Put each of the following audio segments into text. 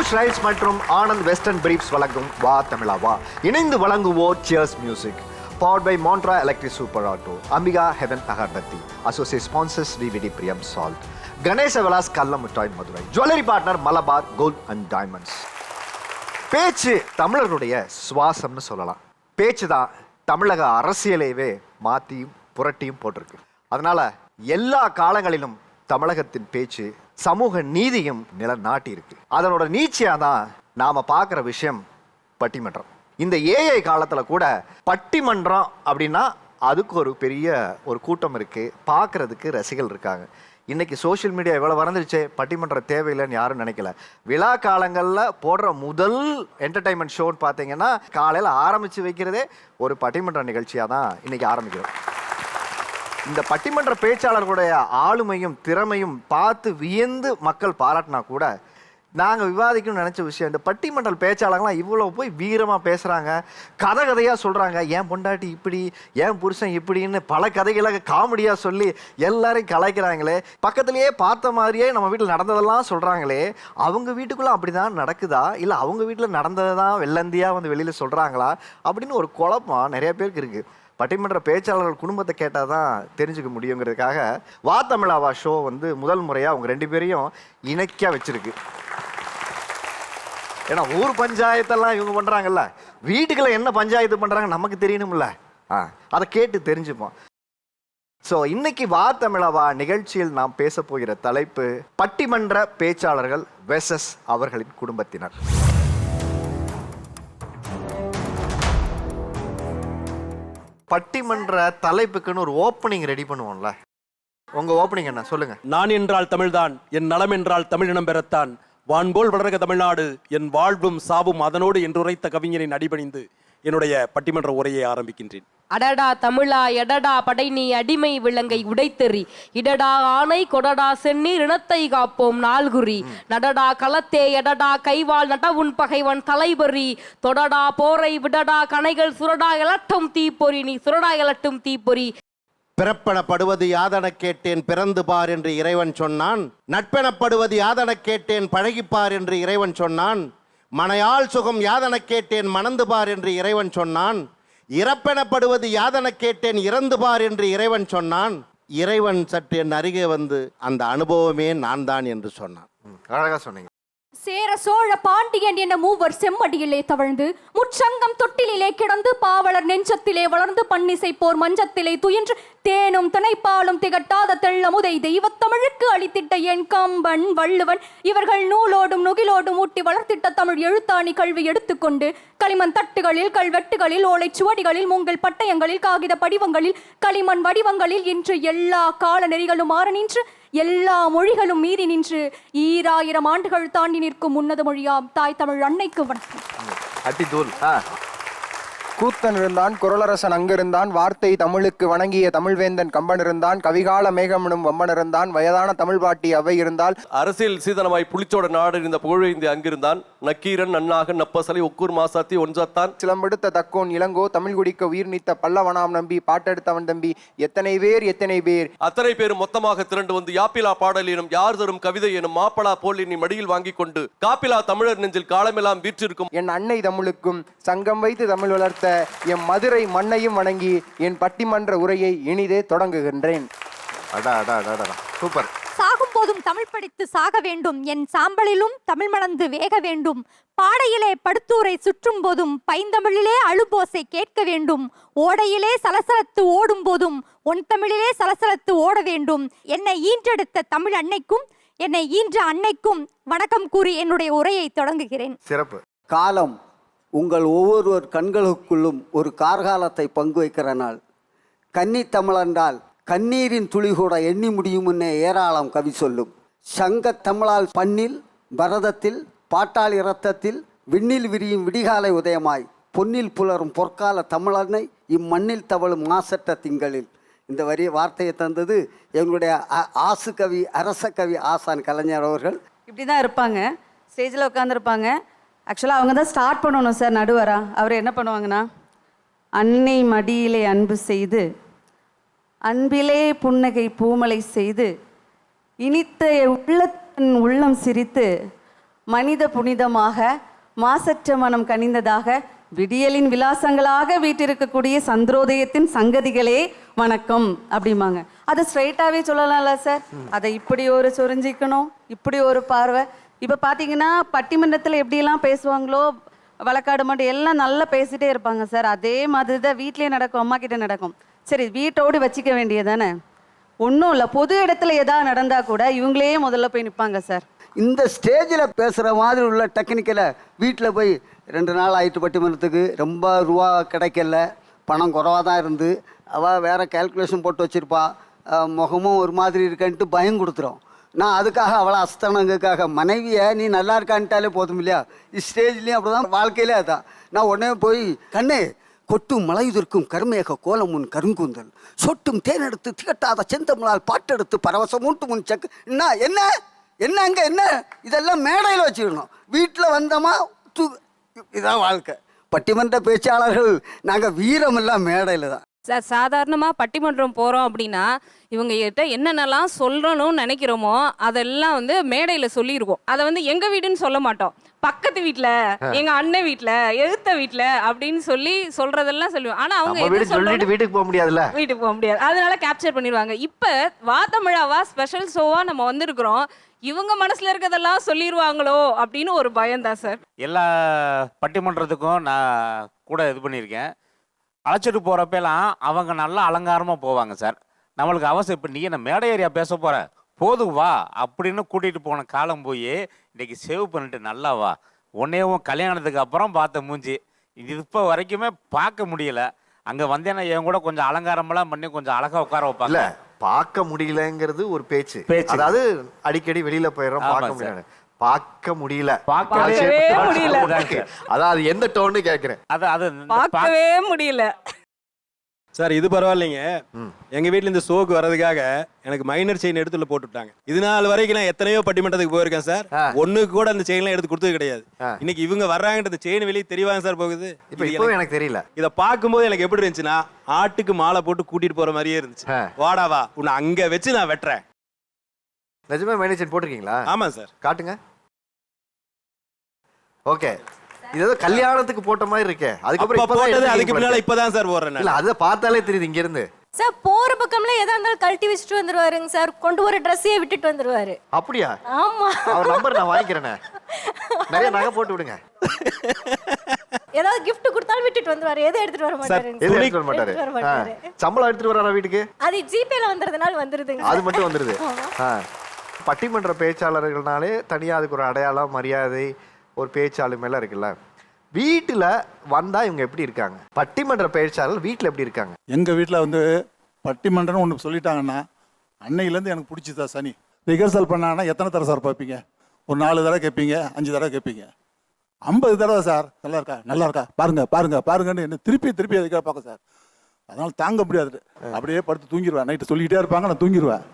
Push rights மற்றும் Anand western briefs வழங்கும் வா தமிழா வா. இணைந்து வழங்குவோர் cheers music. Powered by Montra Electric Super Auto, Amiga Heaven Agarbatti, Associate Sponsors VVD Priyam Salt, Ganesha Velas Kallam Muttai Madurai, Jewelry Partner Malabar Gold and Diamonds. பேச்சு தமிழர்களுடைய சுவாசம்னு சொல்லலாம். பேச்சு தான் தமிழக அரசியலையே மாற்றியும் புரட்டியும் போட்டிருக்கு. அதனால எல்லா காலங்களிலும் தமிழகத்தின் பேச்சு சமூக நீதியும் நிலநாட்டி இருக்கு. அதனோட நீட்சியாக தான் நாம பார்க்குற விஷயம் பட்டிமன்றம். இந்த ஏஐ காலத்தில் கூட பட்டிமன்றம் அப்படின்னா அதுக்கு ஒரு பெரிய ஒரு கூட்டம் இருக்குது, பார்க்குறதுக்கு ரசிகர்கள் இருக்காங்க. இன்றைக்கி சோஷியல் மீடியா எவ்வளோ வளர்ந்துருச்சு, பட்டிமன்றம் தேவையில்லைன்னு யாரும் நினைக்கல. விழா காலங்களில் போடுற முதல் என்டர்டைன்மெண்ட் ஷோன்னு பார்த்தீங்கன்னா காலையில் ஆரம்பித்து வைக்கிறதே ஒரு பட்டிமன்ற நிகழ்ச்சியாக தான் இன்றைக்கி ஆரம்பிக்கிறோம். இந்த பட்டிமன்ற பேச்சாளர்களுடைய ஆளுமையும் திறமையும் பார்த்து வியந்து மக்கள் பாராட்டினா கூட நாங்கள் விவாதிக்கணும்னு நினச்ச விஷயம், இந்த பட்டிமன்ற பேச்சாளர்கள்லாம் இவ்வளோ போய் வீரமாக பேசுகிறாங்க, கதையாக சொல்கிறாங்க. ஏன் பொண்டாட்டி இப்படி, ஏன் புருஷன் இப்படின்னு பல கதைகளை காமெடியாக சொல்லி எல்லாரையும் கலாய்க்கிறாங்களே, பக்கத்துலேயே பார்த்த மாதிரியே நம்ம வீட்டில் நடந்ததெல்லாம் சொல்கிறாங்களே, அவங்க வீட்டுக்குள்ளே அப்படி தான் நடக்குதா, இல்லை அவங்க வீட்டில் நடந்தது தான் வெள்ளந்தியாக வந்து வெளியில் சொல்கிறாங்களா அப்படின்னு ஒரு குழப்பம் நிறைய பேருக்கு இருக்குது. பட்டிமன்ற பேச்சாளர்கள் குடும்பத்தை கேட்டால் தான் தெரிஞ்சுக்க முடியுங்கிறதுக்காக வா தமிழா வா ஷோ வந்து முதல் முறையாக அவங்க ரெண்டு பேரையும் இணைக்க வச்சிருக்கு. ஏன்னா ஊர் பஞ்சாயத்தெல்லாம் இவங்க பண்ணுறாங்கல்ல, வீட்டுக்குள்ள என்ன பஞ்சாயத்து பண்ணுறாங்க நமக்கு தெரியணும்ல, அதை கேட்டு தெரிஞ்சுப்போம். ஸோ இன்னைக்கு வா தமிழா வா நிகழ்ச்சியில் நாம் பேச போகிற தலைப்பு பட்டிமன்ற பேச்சாளர்கள் வெர்சஸ் அவர்களின் குடும்பத்தினர். பட்டிமன்ற தலைப்புக்குன்னு ஒரு ஓப்பனிங் ரெடி பண்ணுவோம்ல, உங்க ஓப்பனிங் என்ன சொல்லுங்க. நான் என்றால் தமிழ்தான், என் நலம் என்றால் தமிழினம் பெறத்தான், வான்போல் வளர்க தமிழ்நாடு, என் வாழ்வும் சாவும் அதனோடு என்றுரைத்த கவிஞரின் அடிபணிந்து என்னுடைய பட்டிமன்ற உரையை ஆரம்பிக்கின்றேன். அடடா தமிழா எடடா படை நீ அடிமை விலங்கை உடைத்தெறி, இடடா ஆணை கொடடா சென்னீர் இனத்தை காப்போம் நாள்குறி, நடடா களத்தே எடடா கைவாள் நடவுன் பகைவன் தலைபறி, தொடடா போரை விடடா கணைகள் சுரடா எலட்டும் தீப்பொறி, நீ சுரடா எலட்டும் தீப்பொறி. பிறப்பெனப்படுவது யாதன கேட்டேன் பிறந்து பார் என்று இறைவன் சொன்னான், நட்பெனப்படுவது யாதன கேட்டேன் பழகிப்பார் என்று இறைவன் சொன்னான், மனையாள் சுகம் யாதன கேட்டேன் மணந்து பார் என்று இறைவன் சொன்னான், இறப்பெனப்படுவது யாதன கேட்டேன் இறந்து பார் என்று இறைவன் சொன்னான், இறைவன் சற்று என் அருகே வந்து அந்த அனுபவமே நான் தான் என்று சொன்னான். அழகா சொன்னீங்க. சேர சோழ பாண்டியன் என மூவர் செம்மடியிலே தவழ்ந்து முச்சங்கம் தொட்டிலே கிடந்து பாவலர் நெஞ்சத்திலே வளர்ந்து பன்னிசை போர் மஞ்சத்திலே துயின்று தேனும் திணைப்பாலும் திகட்டாத தெள்ளமுதை தெய்வத்தமிழுக்கு அளித்திட்ட என் கம்பன் வள்ளுவன் இவர்கள் நூலோடும் நுகிலோடும் ஊட்டி வளர்த்திட்ட தமிழ் எழுத்தாணி கல்வி எடுத்துக்கொண்டு களிமண் தட்டுகளில் கல்வெட்டுகளில் ஓலை சுவடிகளில் மூங்கல் பட்டயங்களில் காகித படிவங்களில் களிமண் வடிவங்களில் இன்று எல்லா கால நெறிகளும் மாற நின்று எல்லா மொழிகளும் மீறி நின்று 2000 ஆண்டுகள் தாண்டி நிற்கும் உன்னத மொழியாம் தாய் தமிழ் அன்னைக்கு வணக்கம். கூத்தன் இருந்தான், குரலரசன் அங்கிருந்தான், வார்த்தை தமிழுக்கு வணங்கிய தமிழ்வேந்தன் கம்பன் இருந்தான், கவிகால மேகமனும் வம்பன் இருந்தான், வயதான தமிழ் பாட்டி அவை இருந்தால், அரசியல் சீதனமாய் புலிச்சோட நாடு இருந்த புகழ்வேந்தி அங்கிருந்தான், நக்கீரன் நன்னாக நப்பசலை ஒக்கூர் மாசாத்தி ஒன்றாத்தான், சிலம்பெடுத்த தக்கோன் இளங்கோ தமிழ் குடிக்க உயிர் நீத்த பல்லவனாம் நம்பி பாட்டெடுத்தவன் தம்பி எத்தனை பேர் அத்தனை பேரும் மொத்தமாக திரண்டு வந்து யாப்பிலா பாடல் எனும் யார் தரும் கவிதை எனும் மாப்பலா போல் நீ மடியில் வாங்கி கொண்டு காப்பிலா தமிழர் நெஞ்சில் காலமெல்லாம் வீற்றிருக்கும் என் அன்னை தமிழுக்கும் சங்கம் வைத்து தமிழ் வளர்த்த என் மதுரை மண்ணையும் வணங்கி என் பட்டிமன்ற உரையை இனிதே தொடங்குகின்றேன். சூப்பர். சாகும் போதும் தமிழ் படித்து சாக வேண்டும், என் சாம்பலிலும் தமிழ் மணந்து வேக வேண்டும், பாடையிலே படுத்தூரை சுற்றும் போதும் பைந்தமிழிலே அழுபோசை கேட்க வேண்டும், ஓடையிலே சலசலத்து ஓடும் போதும் ஒன் தமிழிலே சலசலத்து ஓட வேண்டும், என்னை ஈன்றெடுத்த தமிழ் அன்னைக்கும் என்னை ஈன்ற அன்னைக்கும் வணக்கம் கூறி என்னுடைய உரையை தொடங்குகிறேன். சிறப்பு. காலம் உங்கள் ஒவ்வொருவர் கண்களுக்குள்ளும் ஒரு கார்காலத்தை பங்கு வைக்கிற நாள். கன்னி தமிழென்றால் கண்ணீரின் துளி கூட எண்ணி முடியும் முன்னே ஏராளம் கவி சொல்லும். சங்க தமிழால் பண்ணில் பரதத்தில் பாட்டாளி இரத்தத்தில் விண்ணில் விரியும் விடிகாலை உதயமாய் பொன்னில் புலரும் பொற்கால தமிழனை இம்மண்ணில் தவழும் மாசற்ற திங்களில். இந்த வார்த்தையை தந்தது எங்களுடைய ஆசு கவி அரச கவி ஆசான் கலைஞர் அவர்கள். இப்படி தான் இருப்பாங்க, ஸ்டேஜில் உட்காந்துருப்பாங்க. ஆக்சுவலாக அவங்க தான் ஸ்டார்ட் பண்ணணும் சார் நடுவரா. அவர் என்ன பண்ணுவாங்கன்னா, அன்னை மடியிலே அன்பு செய்து அன்பிலே புன்னகை பூமலை செய்து இனித்த உள்ளத்தின் உள்ளம் சிரித்து மனித புனிதமாக மாசற்ற மனம் கனிந்ததாக விடியலின் விலாசங்களாக வீட்டிருக்கக்கூடிய சந்திரோதயத்தின் சங்கதிகளே வணக்கம் அப்படிம்பாங்க. அதை ஸ்ட்ரைட்டாகவே சொல்லலாம்ல சார்? அதை இப்படி ஒரு சொரிஞ்சிக்கணும், இப்படி ஒரு பார்வை. இப்போ பார்த்தீங்கன்னா பட்டிமன்றத்தில் எப்படியெல்லாம் பேசுவாங்களோ வழக்காடு மட்டும் எல்லாம் நல்லா பேசிட்டே இருப்பாங்க சார். அதே மாதிரி தான் வீட்லேயே நடக்கும், அம்மா கிட்ட நடக்கும். சரி, வீட்டோடு வச்சிக்க வேண்டியதானே, ஒன்றும் இல்லை. பொது இடத்துல எதாவது நடந்தால் கூட இவங்களே முதல்ல போய் நிற்பாங்க சார். இந்த ஸ்டேஜில் பேசுகிற மாதிரி உள்ள டெக்னிக்கலை வீட்டில் போய் 2 நாள் ஆயிட்டு பட்டிமன்றத்துக்கு ரொம்ப ரூபா கிடைக்கல, பணம் குறவாக தான் இருந்து அவள் வேறு கேல்குலேஷன் போட்டு வச்சுருப்பா, முகமும் ஒரு மாதிரி இருக்கன்ட்டு பயம் கொடுத்துரும். நான் அதுக்காக அவளை அஸ்தனங்களுக்காக மனைவியை நீ நல்லா இருக்கான்ட்டாலே போதும் இல்லையா? ஸ்டேஜ்லேயும் அப்படி தான், வாழ்க்கையிலே அதான். நான் உடனே போய் கண்ணே கொட்டும் மலையுதிர்க்கும் கருமேக கோலம் உன் கருங்கூந்தல் சொட்டும் தேனெடுத்து திகட்டாத செந்தமிழால் பாட்டெடுத்து பரவசம் மூட்டு முன் செக்கு என்ன என்ன என்ன அங்கே என்ன இதெல்லாம் மேடையில் வச்சுக்கணும். வீட்டில் வந்தோமா இதான் வாழ்க்கை. பட்டிமன்ற பேச்சாளர்கள் நாங்கள் வீரமெல்லாம் மேடையில் தான் சார். சாதாரணமாக பட்டிமன்றம் போகிறோம் அப்படின்னா இவங்க கிட்ட என்னென்னலாம் சொல்லணும்னு நினைக்கிறோமோ அதெல்லாம் வந்து மேடையில் சொல்லியிருக்கோம். அதை வந்து எங்கள் வீடுன்னு சொல்ல மாட்டோம், பக்கத்து வீட்டில், எங்கள் அண்ணன் வீட்டில், எதிர்த்த வீட்டில் அப்படின்னு சொல்றதெல்லாம் சொல்லுவோம். ஆனால் அவங்க சொல்லிட்டு வீட்டுக்கு போக முடியாதுல்ல, வீட்டுக்கு போக முடியாது, அதனால கேப்சர் பண்ணிடுவாங்க. இப்போ வா தமிழாவா ஸ்பெஷல் ஷோவா நம்ம வந்திருக்கிறோம், இவங்க மனசுல இருக்கிறதெல்லாம் சொல்லிடுவாங்களோ அப்படின்னு ஒரு பயம்தான் சார். எல்லா பட்டிமன்றத்துக்கும் நான் கூட இது பண்ணியிருக்கேன். அழைச்சிட்டு போகிறப்பெல்லாம் அவங்க நல்லா அலங்காரமாக போவாங்க சார். நம்மளுக்கு அவசியம் இப்போ நீ என்ன மேடை ஏரியா பேச போகிற, போதும் வா அப்படின்னு கூட்டிகிட்டு போன காலம் போய் இன்றைக்கி சேவ் பண்ணிட்டு நல்லா வா, உன்னையும் கல்யாணத்துக்கு அப்புறம் பார்த்த மூஞ்சி இது இப்போ வரைக்குமே பார்க்க முடியல. அங்கே வந்தேன்னா என் கூட கொஞ்சம் அலங்காரமெல்லாம் பண்ணி கொஞ்சம் அழகாக உட்கார வைப்பாங்க. பார்க்க முடியலங்கிறது ஒரு பேச்சு, அதாவது அடிக்கடி வெளியில போயிடுறோம், பார்க்க முடியல, பார்க்க முடியல, பார்க்கவே முடியல, அதாவது எந்த டோன்னு கேட்கிறேன், அது பார்க்கவே முடியல சார். இது பரவாயில்லைங்க, எங்க வீட்டுல இந்த ஷோக்கு வர்றதுக்காக எனக்கு மைனர் செயின் எடுத்துல போட்டு விட்டாங்க. இது நாள் வரைக்கும் நான் எத்தனையோ பட்டிமன்றத்துக்கு போயிருக்கேன் சார், ஒண்ணுக்கு கூட அந்த செயின்லாம் எடுத்து கொடுத்தது கிடையாது. இன்னைக்கு இவங்க வர்றாங்கன்றது செயின் வெளியே தெரியவாங்க சார் போகுது. இப்போ எனக்கு தெரியல. இதை பார்க்கும்போது எனக்கு எப்படி இருந்துச்சுன்னா ஆட்டுக்கு மாலை போட்டு கூட்டிட்டு போற மாதிரியே இருந்துச்சு. வாடாவா உன்னை அங்க வச்சு நான் வெட்டுறேன். நிஜமா மைனர் செயின் போட்டிருக்கீங்களா? ஆமா சார். காட்டுங்க. ஓகே, இது ஏதோ கல்யாணத்துக்கு போட்ட மாதிரி இருக்கே. அதுக்கு பின்னால இப்பதான் சார் போறேன். இல்ல அதை பார்த்தாலே தெரியுது இங்க இருந்து. சார் போற பக்கம்ல எதா இருந்தாலும் கழட்டி வச்சுட்டு வந்துருவாருங்க சார், கொண்டு வர ட்ரெஸ்ஸையே விட்டுட்டு வந்துருவாரு. அப்படியா? ஆமா. அவர் நம்பர் நான் வாங்கிக்கிறேனே, நிறைய நகை போட்டு விடுங்க. ஏதாவது gift கொடுத்தாலும் விட்டுட்டு வந்துருவாரு, எதை எடுத்துட்டு வர மாட்டாரு. எது எடுத்துட்டு வர மாட்டாரு. சம்பளம் எடுத்துட்டு வராரா வீட்டுக்கு? அது ஜிபேல வந்தறதுனால வந்துருதுங்க. அது மட்டும் வந்துருது. பட்டிமன்ற பேச்சாளர்கள்னாலே தனியா அதுக்கு ஒரு அடையாளம், மரியாதை, ஒரு பேச்சாளர் மேல இருக்குல்ல. வீட்டுல வந்தா இவங்க எப்படி இருக்காங்க? பட்டிமன்ற பேச்சாளர் வீட்டுல எப்படி இருக்காங்க? எங்க வீட்டுல வந்து பட்டிமன்றம் ஒன்று சொல்லிட்டாங்கன்னா அன்னையிலேருந்து எனக்கு பிடிச்சதா சனி. ரிஹர்சல் பண்ணாங்கன்னா எத்தனை தடவை சார் பார்ப்பீங்க? ஒரு 4 தடவை கேட்பீங்க, 5 தடவை கேட்பீங்க, 50 தடவை சார் நல்லா இருக்கா நல்லா இருக்கா பாருங்க பாருங்க பாருங்கன்னு என்ன திருப்பி திருப்பி அதுக்காக பார்க்க சார். அதனால தாங்க முடியாது, அப்படியே படுத்து தூங்கிடுவேன். நைட்டு சொல்லிக்கிட்டே இருப்பாங்க, நான் தூங்கிடுவேன்.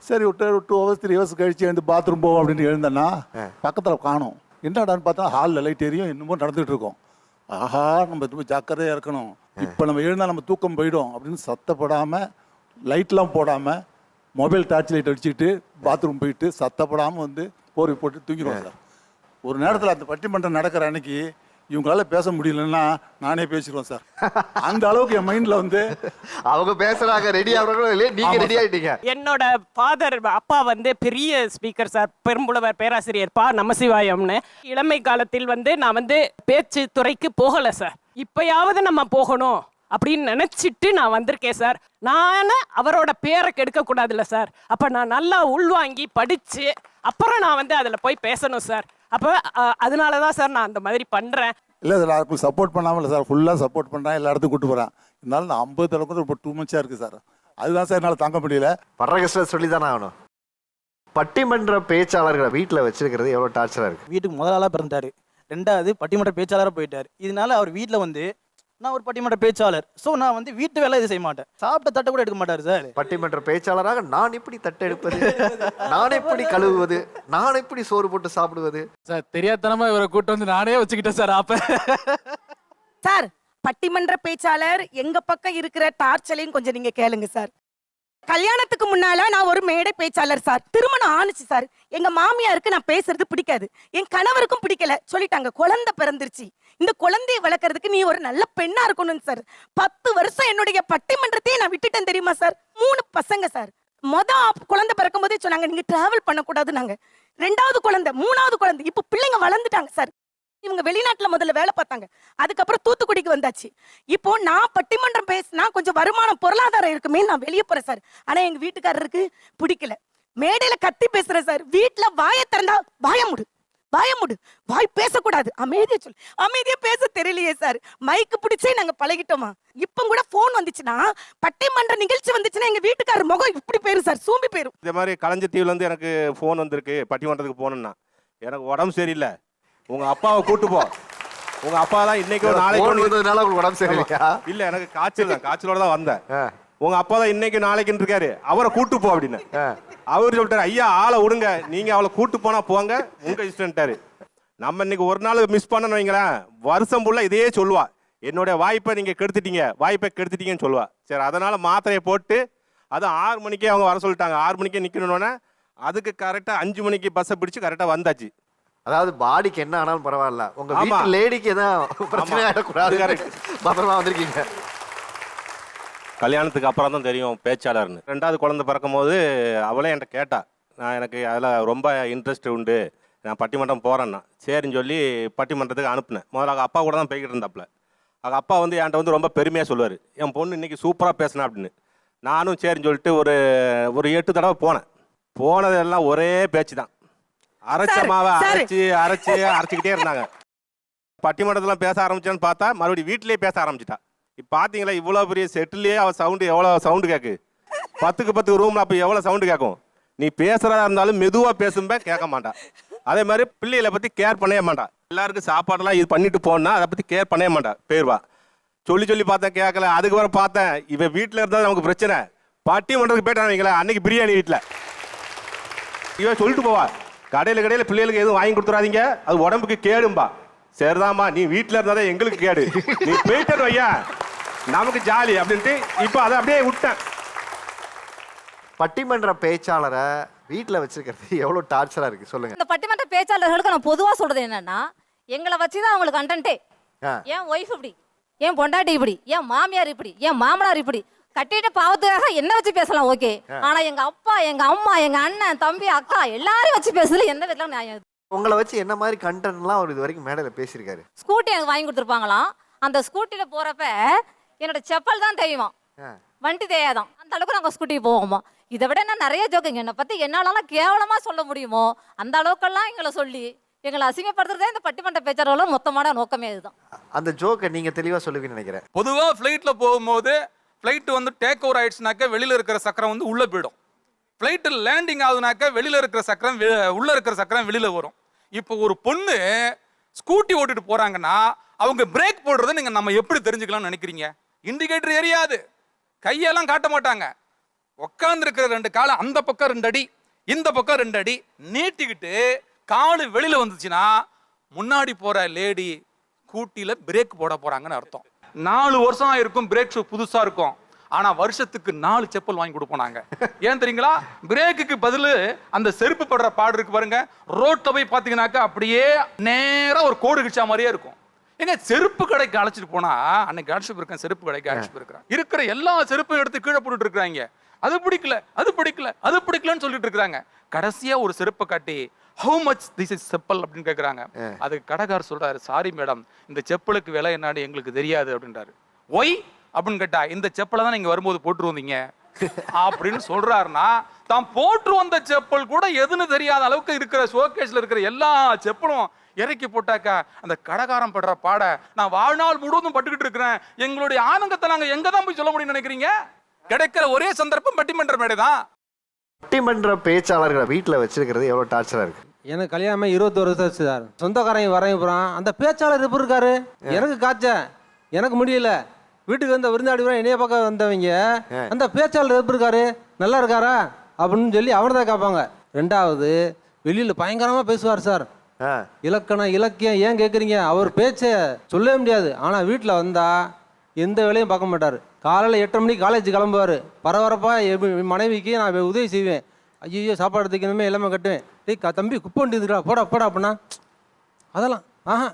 சரி விட்டு 2 hours 3 hours கழிச்சு எழுந்து பாத்ரூம் போவோம் அப்படின்னு எழுந்தேன்னா பக்கத்தில் காணும். என்னடான்னு பார்த்தா ஹாலில் லைட் எரியும், இன்னமும் நடந்துகிட்டு இருக்கோம். ஆஹா, நம்ம ரொம்ப ஜாக்கிரதையாக இருக்கணும், இப்போ நம்ம எழுந்தால் நம்ம தூக்கம் போயிடும் அப்படின்னு சத்தப்படாமல், லைட்லாம் போடாமல், மொபைல் டார்ச் லைட் அடிச்சுக்கிட்டு பாத்ரூம் போயிட்டு சத்தப்படாமல் வந்து போர்வை போட்டு தூங்கிடுவோம் சார். ஒரு நேரத்தில் அந்த பட்டிமன்றம் நடக்கிற அன்னைக்கு இவங்களால பேச முடியலன்னா நானே பேசிடுவேன் சார். அந்த அளவுக்கு என் மைண்ட்ல வந்து அவங்க பேசுறாங்க, ரெடி ஆகுறாங்களோ இல்லையா, நீங்க ரெடி ஆயிட்டீங்க. என்னோட ஃபாதர் அப்பா வந்து பெரிய ஸ்பீக்கர் சார், பெரும்புலவர் பேராசிரியர் பா நமசிவாயம்னு. இளமை காலத்தில் வந்து நான் வந்து பேச்சு துறைக்கு போகலை சார். இப்பயாவது நம்ம போகணும் அப்படின்னு நினைச்சிட்டு நான் வந்திருக்கேன் சார். நான் அவரோட பேரை கெடுக்க கூடாதுல்ல சார். அப்ப நான் நல்லா உள்வாங்கி படிச்சு அப்புறம் நான் வந்து அதுல போய் பேசணும் சார். அப்போ அதனால தான் சார் நான் அந்த மாதிரி பண்ணுறேன். இல்லை சார், யாருக்கும் சப்போர்ட் பண்ணாமல் இல்லை சார், ஃபுல்லாக சப்போர்ட் பண்ணுறேன், எல்லா இடத்துக்கும் கூட்டு போகிறேன். இருந்தாலும் நான் 50 தடவை ரொம்ப டூ மச்சாக இருக்குது சார். அதுதான் சார் என்னால் தாங்க முடியல. படுற கஷ்டம் சொல்லி தானே ஆகணும். பட்டிமன்ற பேச்சாளர்களை வீட்டில் வச்சிருக்கிறது எவ்வளோ டார்ச்சராக இருக்குது. வீட்டுக்கு முதலாளாக பிறந்தார், 2வது பட்டிமன்ற பேச்சாளராக போயிட்டார். இதனால அவர் வீட்டில் வந்து நான் ஒரு பட்டிமன்ற பேச்சாளர், ஸோ நான் வந்து வீட்டு வேலை இது செய்ய மாட்டேன், சாப்பிட்ட தட்டை கூட எடுக்க மாட்டார் சார். பட்டிமன்ற பேச்சாளராக நான் எப்படி தட்டை எடுப்பது, நான் எப்படி கழுவுவது, நான் எப்படி சோறு போட்டு சாப்பிடுவது சார்? தெரியாதனமா இவரை கூட்டு வந்து நானே வச்சுக்கிட்டேன் சார். அப்ப சார் பட்டிமன்ற பேச்சாளர் எங்க பக்கம் இருக்கிற டார்ச்சலையும் கொஞ்சம் நீங்க கேளுங்க சார். கல்யாணத்துக்கு முன்னால நான் ஒரு மேடை பேச்சாளர் சார். திருமணம் ஆணுச்சு சார். எங்க மாமியாருக்கு நான் பேசுறது பிடிக்காது, என் கணவருக்கும் பிடிக்கல. சொல்லிட்டாங்க குழந்தை பிறந்துருச்சு, இந்த குழந்தையை வளர்க்கறதுக்கு நீ ஒரு நல்ல பெண்ணா இருக்கணும் சார். 10 வருஷம் என்னுடைய பட்டிமன்றத்தையே நான் விட்டுட்டேன் தெரியுமா சார். 3 பசங்க சார். குழந்தை பிறக்கும் போதே சொன்னாங்க நீங்க டிராவல் பண்ணக்கூடாது. நாங்க 2வது குழந்தை, 3வது குழந்தை, இப்ப பிள்ளைங்க வளர்ந்துட்டாங்க சார். இவங்க வெளிநாட்டுல முதல்ல வேலை பார்த்தாங்க, அதுக்கப்புறம் தூத்துக்குடிக்கு வந்தாச்சு. இப்போ நான் பட்டிமன்றம் பேசினா கொஞ்சம் வருமானம் பொருளாதாரம் இருக்குமே, நான் வெளியே போறேன் சார். ஆனா எங்க வீட்டுக்காரருக்கு பிடிக்கல. மேடையில கத்தி பேசுறேன் சார். வீட்டுல வாயை திறந்தா வாய முடு, வாய் பேசக்கூடாது, அமைதியா சொல்லு. அமைதியா பேச தெரியலையே சார். மைக்கு பிடிச்சே நாங்க பழகிட்டோமா. இப்ப கூட போன் வந்துச்சுன்னா, பட்டிமன்ற நிகழ்ச்சி வந்துச்சுன்னா எங்க வீட்டுக்காரர் முகம் இப்படி போயிரும் சார், சூம்பி போயிரும். இந்த மாதிரி கலைஞர் இருந்து எனக்கு போன் வந்திருக்கு, பட்டிமன்றத்துக்கு போகணும்னா எனக்கு உடம்பு சரியில்லை, உங்க அப்பாவை கூட்டு போ. உங்க அப்பா தான் இன்னைக்கு நாளைக்கு உடம்பு சரியில்லையா? இல்ல எனக்கு காய்ச்சல் தான், காய்ச்சலோட தான் வந்தேன். உங்க அப்பா தான் இன்னைக்கு நாளைக்குன்னு இருக்காரு, அவரை கூட்டு போ அப்படின்னு. அவரு சொல்லிட்டாரு, ஐயா ஆளை விடுங்க, நீங்க அவளை கூட்டு போனா போங்க, உங்க இஷ்டன்ட்டாரு. நம்ம இன்னைக்கு ஒரு நாள் மிஸ் பண்ணணும் வைங்களேன், வருஷம் ஃபுல்லா இதே சொல்லுவா, என்னுடைய வாய்ப்பை நீங்க கெடுத்துட்டீங்கன்னு சொல்லுவா. சரி, அதனால மாத்திரையை போட்டு அது 6 மணிக்கே அவங்க வர சொல்லிட்டாங்க. 6 மணிக்கே நிக்கணும்னோன்னே அதுக்கு கரெக்டா 5 மணிக்கு பஸ்ஸை பிடிச்சு கரெக்டா வந்தாச்சு. அதாவது பாடிக்கு என்ன ஆனாலும் பரவாயில்ல, உங்க வீட்டு லேடிக்கு எதாவது பிரச்சனை ஆயிடக்கூடாது. பத்திரமா வந்திருக்கீங்க. கல்யாணத்துக்கு அப்புறம் தான் தெரியும் பேச்சாளர்னு. 2வது குழந்தை பிறக்கும் போது அவளே என்கிட்ட கேட்டா, எனக்கு அதில் ரொம்ப இன்ட்ரெஸ்ட் உண்டு, நான் பட்டிமன்றம் போகிறேன்னா. சரின்னு சொல்லி பட்டிமன்றத்துக்கு அனுப்புனேன். முதல்ல அப்பா கூட தான் போய்கிட்டு இருந்தாப்புல. அப்பா வந்து என்கிட்ட ரொம்ப பெருமையாக சொல்லுவார், என் பொண்ணு இன்னைக்கு சூப்பராக பேசினா அப்படின்னு. நானும் சரின்னு சொல்லிட்டு ஒரு 8 தடவை போனேன். போனதெல்லாம் ஒரே பேச்சு தான். அரைச்ச மாவை அரைச்சிக்கிட்டே இருந்தாங்க. பட்டிமன்றத்தில் பேச ஆரம்பிச்சான்னு பார்த்தா மறுபடியும் வீட்டிலேயே பேச ஆரம்பிச்சிட்டா. இப்போ பார்த்தீங்களா, இவ்வளோ பெரிய செட்டிலேயே அவள் சவுண்டு எவ்வளோ சவுண்டு கேட்கு. 10க்கு 10 ரூமில் அப்போ எவ்வளோ சவுண்டு கேட்கும். நீ பேசுகிறதா இருந்தாலும் மெதுவாக பேசும்ப கேட்க மாட்டான். அதே மாதிரி பிள்ளைகளை பற்றி கேர் பண்ணவே மாட்டான். எல்லாருக்கும் சாப்பாடெல்லாம் இது பண்ணிட்டு போனா அதை பற்றி கேர் பண்ணவே மாட்டான். போயிடுவா. சொல்லி பார்த்தேன், கேட்கல. அதுக்கு வர பார்த்தேன், இவன் வீட்டில் இருந்தால் நமக்கு பிரச்சனை. பட்டிமன்றத்துக்கு போயிட்டான் வைங்களேன், அன்னைக்கு பிரியாணி வீட்டில் இவன் சொல்லிட்டு போவா, கடையில் பிள்ளைகளுக்கு எதுவும் வாங்கி கொடுத்துறாதீங்க, அது உடம்புக்கு கேடும்பா. சரிதாம்மா, நீ வீட்டில் இருந்தாதான் எங்களுக்கு கேடு, நீ போயிட்டு வையா நமக்கு ஜாலி அப்படின்ட்டு இப்போ அதை அப்படியே விட்டேன். பட்டிமன்ற பேச்சாளரை வீட்டில் வச்சிருக்கிறது எவ்வளோ டார்ச்சராக இருக்கு சொல்லுங்க. இந்த பட்டிமன்ற பேச்சாளர்களுக்கு நான் பொதுவாக சொல்றது என்னன்னா, எங்களை வச்சுதான் அவங்களுக்கு கண்டென்ட்டே. என் ஒய்ஃப் இப்படி, என் பொண்டாட்டி இப்படி, என் மாமியார் இப்படி, என் மாமனார் இப்படி, கட்டிட்டு பாவத்துக்காக என்ன வச்சு பேசலாம் ஓகே. ஆனா எங்க அப்பா, எங்க அம்மா, எங்க அண்ணன், தம்பி, அக்கா எல்லாரையும் வச்சு பேசுறது எந்த விதத்துல நியாயம்? உங்களை வச்சு என்ன மாதிரி கண்டென்ட்லாம் அவர் இது வரைக்கும் மேடையில் பேசியிருக்காரு? ஸ்கூட்டி எனக்கு வாங்கி கொடுத்துருப்பாங்களாம். அந்த ஸ்கூட்டியில போறப்ப என்னோட செப்பல் தான் தெரியுமா, வண்டி தெரியாதான். அந்த அளவுக்கு நாங்கள் ஸ்கூட்டி போவோமா. இதை விட என்ன நிறைய ஜோக்குங்க என்னை பத்தி என்னாலலாம் கேவலமா சொல்ல முடியுமோ அந்த அளவுக்கெல்லாம் எங்களை சொல்லி எங்களை அசிங்கப்படுத்துறதே இந்த பட்டிமன்ற பேச்சாளர்களோட மொத்தமான நோக்கமே இதுதான். அந்த ஜோக்கை நீங்க தெளிவா சொல்லுவீங்கன்னு நினைக்கிறேன். பொதுவா ஃப்ளைட்ல போகும்போது ஃப்ளைட் வந்து டேக் ஓவர் ஆயிடுச்சுனாக்க வெளியில இருக்கிற சக்கரம் வந்து உள்ள போயிடும். ஃப்ளைட்டில் லேண்டிங் ஆகுதுனாக்க வெளியில இருக்கிற சக்கரம் உள்ள இருக்கிற சக்கரம் வெளியில வரும். இப்போ ஒரு பொண்ணு ஸ்கூட்டி ஓட்டிட்டு போறாங்கன்னா அவங்க பிரேக் போடுறதை நீங்க நம்ம எப்படி தெரிஞ்சுக்கலாம்னு நினைக்கிறீங்க? இண்டிகேட்டர் எரியாது, கையெல்லாம் காட்ட மாட்டாங்க. உட்கார்ந்து இருக்கிற 2 காலை அந்த பக்கம் 2 அடி, இந்த பக்கம் 2 அடி நீட்டிக்கிட்டு காலு வெளியில வந்துச்சுன்னா முன்னாடி போற லேடி ஸ்கூட்டில பிரேக் போட போறாங்கன்னு அர்த்தம். 4 வருஷம் இருக்கும், பிரேக் ஷூ புதுசா இருக்கும். ஆனா வருஷத்துக்கு 4 செப்பல் வாங்கி கொடுப்போம் நாங்க. ஏன் தெரியுங்களா? பிரேக்குக்கு பதில் அந்த செருப்பு படுற பாடு இருக்கு பாருங்க. ரோட்ல போய் பாத்தீங்கன்னாக்கா அப்படியே நேரா ஒரு கோடு கிச்சா மாதிரியே இருக்கும். எங்க செருப்பு கடைக்கு அழைச்சிட்டு போனா, அன்னைக்கு அழைச்சிட்டு போயிருக்கேன், செருப்பு கடைக்கு அழைச்சிட்டு போயிருக்கேன். இருக்கிற எல்லா செருப்பையும் எடுத்து கீழே போட்டுட்டு இருக்காங்க. அது பிடிக்கல, அது பிடிக்கல, அது பிடிக்கலன்னு சொல்லிட்டு இருக்காங்க. கடைசியா ஒரு செருப்பை காட்டி how much this is chappal அப்படின்னு கேட்குறாங்க. அதுக்கு கடைக்காரர் சொல்றாரு, சாரி மேடம், இந்த செப்பலுக்கு விலை என்னன்னு எங்களுக்கு தெரியாது அப்படின்றாரு. ஒய் அப்படின்னு கேட்டா, இந்த செப்பலை தான் நீங்க வரும்போது போட்டு வந்தீங்க அப்படின்னு சொல்றாருன்னா, தான் போட்டு வந்த செப்பல் கூட எதுன்னு தெரியாத அளவுக்கு இருக்கிற ஷோகேஸ்ல இருக்கிற எல்லா செப்பலும் இறக்கி போட்டாக்கா அந்த கடைக்காரன் படுற பாட நான் வாழ்நாள் முழுவதும் பட்டுக்கிட்டு இருக்கிறேன். எங்களுடைய ஆனந்தத்தை நாங்க எங்க தான் போய் சொல்ல முடியும்னு நினைக்கிறீங்க? கிடைக்கிற ஒரே சந்தர்ப்பம் பட்டிமன்ற மேடை தான். பட்டிமன்ற பேச்சாளர்களை வீட்டில் வச்சிருக்கிறது எவ்வளோ டார்ச்சராக இருக்கு. எனக்கு கல்யாணமே 21 வருஷம் ஆச்சு சார். சொந்தக்காரங்க வரையும் போகிறான், அந்த பேச்சாளர் எப்படி இருக்காரு? எனக்கு காய்ச்ச, எனக்கு முடியல. வீட்டுக்கு வந்த விருந்தாடி என்னைய பக்கம் வந்தவங்க, அந்த பேச்சாளர் எப்படி இருக்காரு, நல்லா இருக்காரா அப்படின்னு சொல்லி அவனை தான் கேட்பாங்க. 2வது வெளியில் பயங்கரமாக பேசுவார் சார். இலக்கணம் இலக்கியம் ஏன் கேட்குறீங்க, அவர் பேச்சை சொல்லவே முடியாது. ஆனால் வீட்டில் வந்தால் எந்த வேலையும் பார்க்க மாட்டார். காலையில் 8:30 மணிக்கு காலேஜ் கிளம்புவார். பரபரப்பாக என் மனைவிக்கு நான் உதவி செய்வேன். ஐயோ சாப்பாடு எடுத்துக்கணுமே எல்லாமே கட்டுவேன். டேய் தம்பி குப்பை வண்டி இருக்குடா போடா போடா அப்படின்னா அதெல்லாம்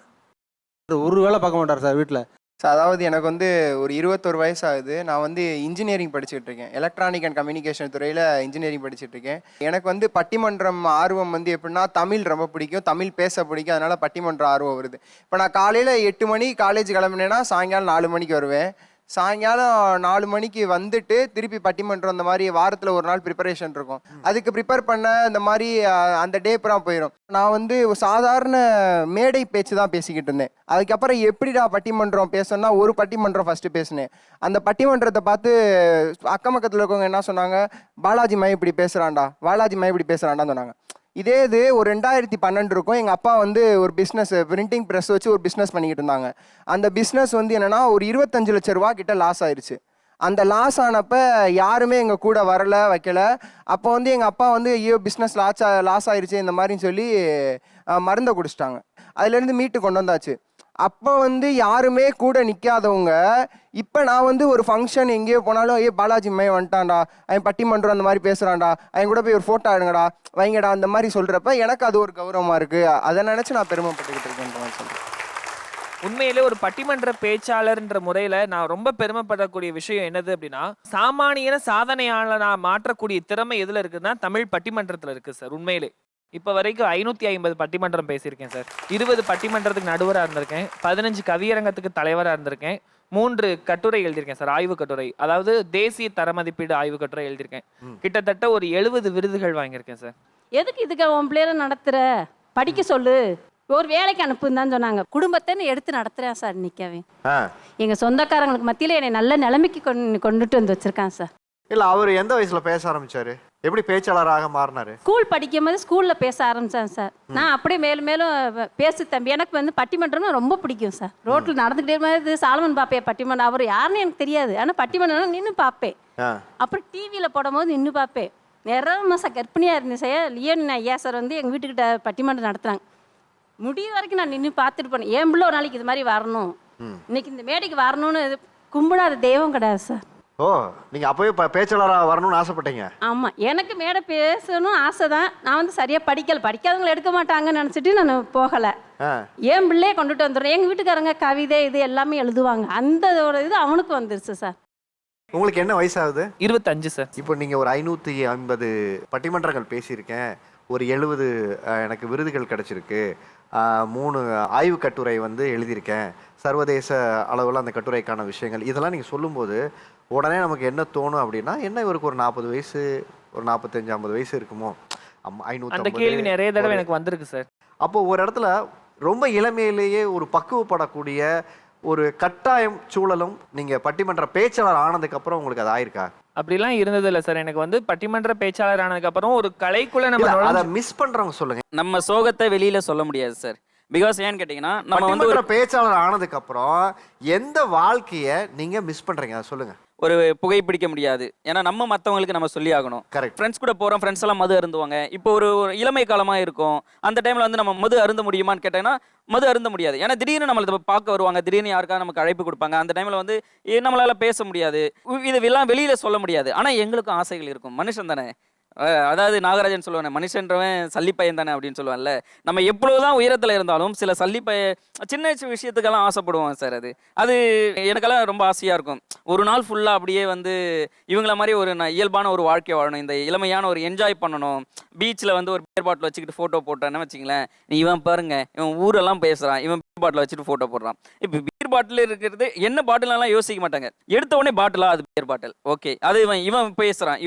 ஒரு வேலை பார்க்க மாட்டார் சார் வீட்டில். ஸோ அதாவது எனக்கு வந்து ஒரு 21 வயசு ஆகுது. நான் வந்து இன்ஜினியரிங் படிச்சுட்டு இருக்கேன். எலக்ட்ரானிக் அண்ட் கம்யூனிகேஷன் துறையில் இன்ஜினியரிங் படிச்சுட்டு இருக்கேன். எனக்கு வந்து பட்டிமன்றம் ஆர்வம் வந்து எப்படின்னா தமிழ் ரொம்ப பிடிக்கும், தமிழ் பேச பிடிக்கும். அதனால் பட்டிமன்றம் ஆர்வம் வருது. இப்போ நான் காலையில் 8 மணிக்கு காலேஜ் கிளம்புனேன்னா சாயங்காலம் 4 மணிக்கு வருவேன். சாயங்காலம் 4 மணிக்கு வந்துட்டு திருப்பி பட்டிமன்றம் இந்த மாதிரி வாரத்தில் ஒரு நாள் ப்ரிப்பரேஷன் இருக்கும். அதுக்கு ப்ரிப்பேர் பண்ண இந்த மாதிரி அந்த டே அப்புறம் போயிடும். நான் வந்து ஒரு சாதாரண மேடை பேச்சு தான் பேசிக்கிட்டு இருந்தேன். அதுக்கப்புறம் எப்படிடா பட்டிமன்றம் பேசணும்னா ஒரு பட்டிமன்றம் ஃபஸ்ட்டு பேசினேன். அந்த பட்டிமன்றத்தை பார்த்து அக்கம் பக்கத்தில் இருக்கவங்க என்ன சொன்னாங்க, பாலாஜி மை இப்படி பேசுகிறான்டா, பாலாஜி மை இப்படி பேசுகிறான்டான்னு சொன்னாங்க. இதே இது ஒரு 2012 இருக்கும். எங்கள் அப்பா வந்து ஒரு பிஸ்னஸ் பிரிண்டிங் ப்ரெஸ் வச்சு ஒரு பிஸ்னஸ் பண்ணிக்கிட்டு இருந்தாங்க. அந்த பிஸ்னஸ் வந்து என்னென்னா ஒரு 25 லட்ச ரூபா கிட்ட லாஸ் ஆயிடுச்சு. அந்த ஆனப்போ யாருமே எங்கள் கூட வரல வைக்கல. அப்போ வந்து எங்கள் அப்பா வந்து ஐயோ பிஸ்னஸ் லாஸ் ஆயிடுச்சு இந்த மாதிரின்னு சொல்லி மருந்தை குடிச்சிட்டாங்க. அதுலேருந்து மீட்டு கொண்டு வந்தாச்சு. அப்போ வந்து யாருமே கூட நிற்காதவங்க இப்போ நான் வந்து ஒரு ஃபங்க்ஷன் எங்கேயோ போனாலும் பாலாஜி மை வந்துட்டான்டா, அவன் பட்டிமன்றம் அந்த மாதிரி பேசுகிறான்டா, அவன் கூட போய் ஒரு ஃபோட்டோ எடுங்கடா வைங்கடா அந்த மாதிரி சொல்கிறப்ப எனக்கு அது ஒரு கௌரவமாக இருக்குது. அதை நினச்சி நான் பெருமைப்பட்டுக்கிட்டு இருக்கேன்ற மாதிரி சொல்கிறேன். உண்மையிலே ஒரு பட்டிமன்ற பேச்சாளர்ன்ற முறையில் நான் ரொம்ப பெருமைப்படக்கூடிய விஷயம் என்னது அப்படின்னா, சாமானியன சாதனையாளனாக மாற்றக்கூடிய திறமை எதில் இருக்குதுன்னா தமிழ் பட்டிமன்றத்தில் இருக்குது சார். உண்மையிலே இப்போ வரைக்கும் 550 பட்டிமன்றம் பேசியிருக்கேன் சார். 20 பட்டிமன்றத்துக்கு நடுவராக இருந்திருக்கேன். 15 கவியரங்கத்துக்கு தலைவராக இருந்திருக்கேன். 3 கட்டுரை எழுதியிருக்கேன் சார், ஆய்வு கட்டுரை. அதாவது தேசிய தர மதிப்பீடு ஆய்வு கட்டுரை எழுதியிருக்கேன். கிட்டத்தட்ட ஒரு 70 விருதுகள் வாங்கியிருக்கேன் சார். எதுக்கு இதுக்கு உன் பிள்ளைகளை நடத்துகிற, படிக்க சொல்லு, ஒரு வேலைக்கு அனுப்புன்னு தான் சொன்னாங்க. குடும்பத்தைன்னு எடுத்து நடத்துகிறேன் சார். நிற்கவே எங்கள் சொந்தக்காரங்களுக்கு மத்தியில் என்னை நல்ல நிலைமைக்கு கொண்டுட்டு வந்து வச்சுருக்கான் சார். இல்லை அவர் எந்த வயசில் பேச ஆரம்பிச்சாரு, எப்படி பேச்சாளராக மாறினாரு? ஸ்கூல் படிக்கும் போது ஸ்கூலில் பேச ஆரம்பித்தேன் சார். நான் அப்படியே மேலும் மேலும் பேசு தம்பி. எனக்கு வந்து பட்டிமன்றம்னா ரொம்ப பிடிக்கும் சார். ரோட்டில் நடந்துக்கிட்டே மாதிரி சாலமன் பார்ப்பேன் பட்டிமன்றம். அவர் யாருன்னு எனக்கு தெரியாது, ஆனால் பட்டிமன்றம் நின்று பார்ப்பேன். அப்புறம் டிவியில் போடும்போது நின்று பார்ப்பேன். நிறைய மாதம் கர்ப்பிணியாக இருந்தேன் சார். லியோன் ஐயா சார் வந்து எங்கள் வீட்டுக்கிட்ட பட்டிமன்றம் நடத்துகிறாங்க. முடிவு வரைக்கும் நான் நின்று பார்த்துட்டு போனேன். என் பிள்ளை ஒரு நாளைக்கு இது மாதிரி வரணும், இன்னைக்கு இந்த மேடைக்கு வரணும்னு கும்பிடாத தெய்வம் கிடையாது சார். ஓ, நீங்க அப்பவே பேச்சாளராக வரணும்னு ஆசைப்பட்டீங்க? ஆமா, எனக்கு மேடை பேசணும் ஆசை தான். நான் வந்து சரியா படிக்காதவங்களை எடுக்க மாட்டாங்கன்னு நினைச்சிட்டு நான் போகல. என் பிள்ளைய கொண்டுட்டு வந்துடுறேன். எங்க வீட்டுக்காரங்க கவிதை இது எல்லாமே எழுதுவாங்க. அந்த ஒரு இது அவனுக்கு வந்துருச்சு சார். உங்களுக்கு என்ன வயசாகுது? 25 சார். இப்போ நீங்க ஒரு 550 பட்டிமன்றங்கள் பேசியிருக்கேன், ஒரு 70 எனக்கு விருதுகள் கிடைச்சிருக்கு, 3 ஆய்வு கட்டுரை வந்து எழுதியிருக்கேன், சர்வதேச அளவில் அந்த கட்டுரைக்கான விஷயங்கள் இதெல்லாம் நீங்கள் சொல்லும்போது உடனே நமக்கு என்ன தோணும் அப்படின்னா, என்ன இவருக்கு ஒரு 40 வயசு, ஒரு 45-50 வயசு இருக்குமோ, 550. அந்த கேள்வி நிறைய தடவை எனக்கு வந்திருக்கு சார். அப்போ ஒரு இடத்துல ரொம்ப இளமையிலேயே ஒரு பக்குவப்படக்கூடிய ஒரு கட்டாயம் சூழலும் நீங்கள் பட்டிமன்ற பேச்சாளர் ஆனதுக்கு அப்புறம் உங்களுக்கு அது ஆயிருக்கா? அப்படிலாம் இருந்தது இல்லை சார். எனக்கு வந்து பட்டிமன்ற பேச்சாளர் ஆனதுக்கு அப்புறம் ஒரு கலைக்குள்ள நம்ம அதை மிஸ் பண்றவங்க சொல்லுங்க. நம்ம சோகத்தை வெளியில சொல்ல முடியாது சார். பிகாஸ் ஏன்னு கேட்டீங்கன்னா, நம்ம வந்து ஒரு பேச்சாளர் ஆனதுக்கு அப்புறம் எந்த வாழ்க்கையை நீங்க மிஸ் பண்றீங்க அதை சொல்லுங்க. ஒரு புகைப்பிடிக்க முடியாது, ஏன்னா நம்ம மற்றவங்களுக்கு நம்ம சொல்லி ஆகணும். ஃப்ரெண்ட்ஸ் கூட போகிறோம், ஃப்ரெண்ட்ஸ் எல்லாம் மது அருந்துவாங்க. இப்போ ஒரு இளமை காலமாக இருக்கும், அந்த டைமில் வந்து நம்ம மது அருந்த முடியுமான்னு கேட்டேன்னா மது அருந்த முடியாது. ஏன்னா திடீர்னு நம்மளை பார்க்க வருவாங்க, திடீர்னு யாருக்காக நமக்கு அழைப்பு கொடுப்பாங்க. அந்த டைமில் வந்து நம்மளால் பேச முடியாது, இதெல்லாம் வெளியில் சொல்ல முடியாது. ஆனால் எங்களுக்கும் ஆசைகள் இருக்கும், மனுஷன் தானே. அதாவது நாகராஜன் சொல்லுவானே, மனுஷன்றவன் சல்லிப்பையன் தானே அப்படின்னு சொல்லுவான்ல. நம்ம எவ்வளவுதான் உயரத்தில் இருந்தாலும் சில சின்ன விஷயத்துக்கெல்லாம் ஆசைப்படுவோம் சார். அது எனக்கெல்லாம் ரொம்ப ஆசையாக இருக்கும். ஒரு நாள் ஃபுல்லாக அப்படியே வந்து இவங்கள மாதிரி ஒரு இயல்பான ஒரு வாழ்க்கை வாழணும், இந்த இளமையான ஒரு என்ஜாய் பண்ணணும். பீச்சில் வந்து ஒரு பியர் பாட்டில் வச்சுக்கிட்டு ஃபோட்டோ போட்டேன்னு வச்சிங்களேன், இவன் பாருங்க இவன் ஊரெல்லாம் பேசுகிறான், இவன் பியர் பாட்டில் வச்சுட்டு ஃபோட்டோ போடுறான். இப்போ பியர் பாட்டில் இருக்கிறது என்ன பாட்டிலெல்லாம் யோசிக்க மாட்டாங்க. எடுத்த உடனே பாட்டிலா, அது பியர் பாட்டில், ஓகே. அது இவன் பேசுகிறான்,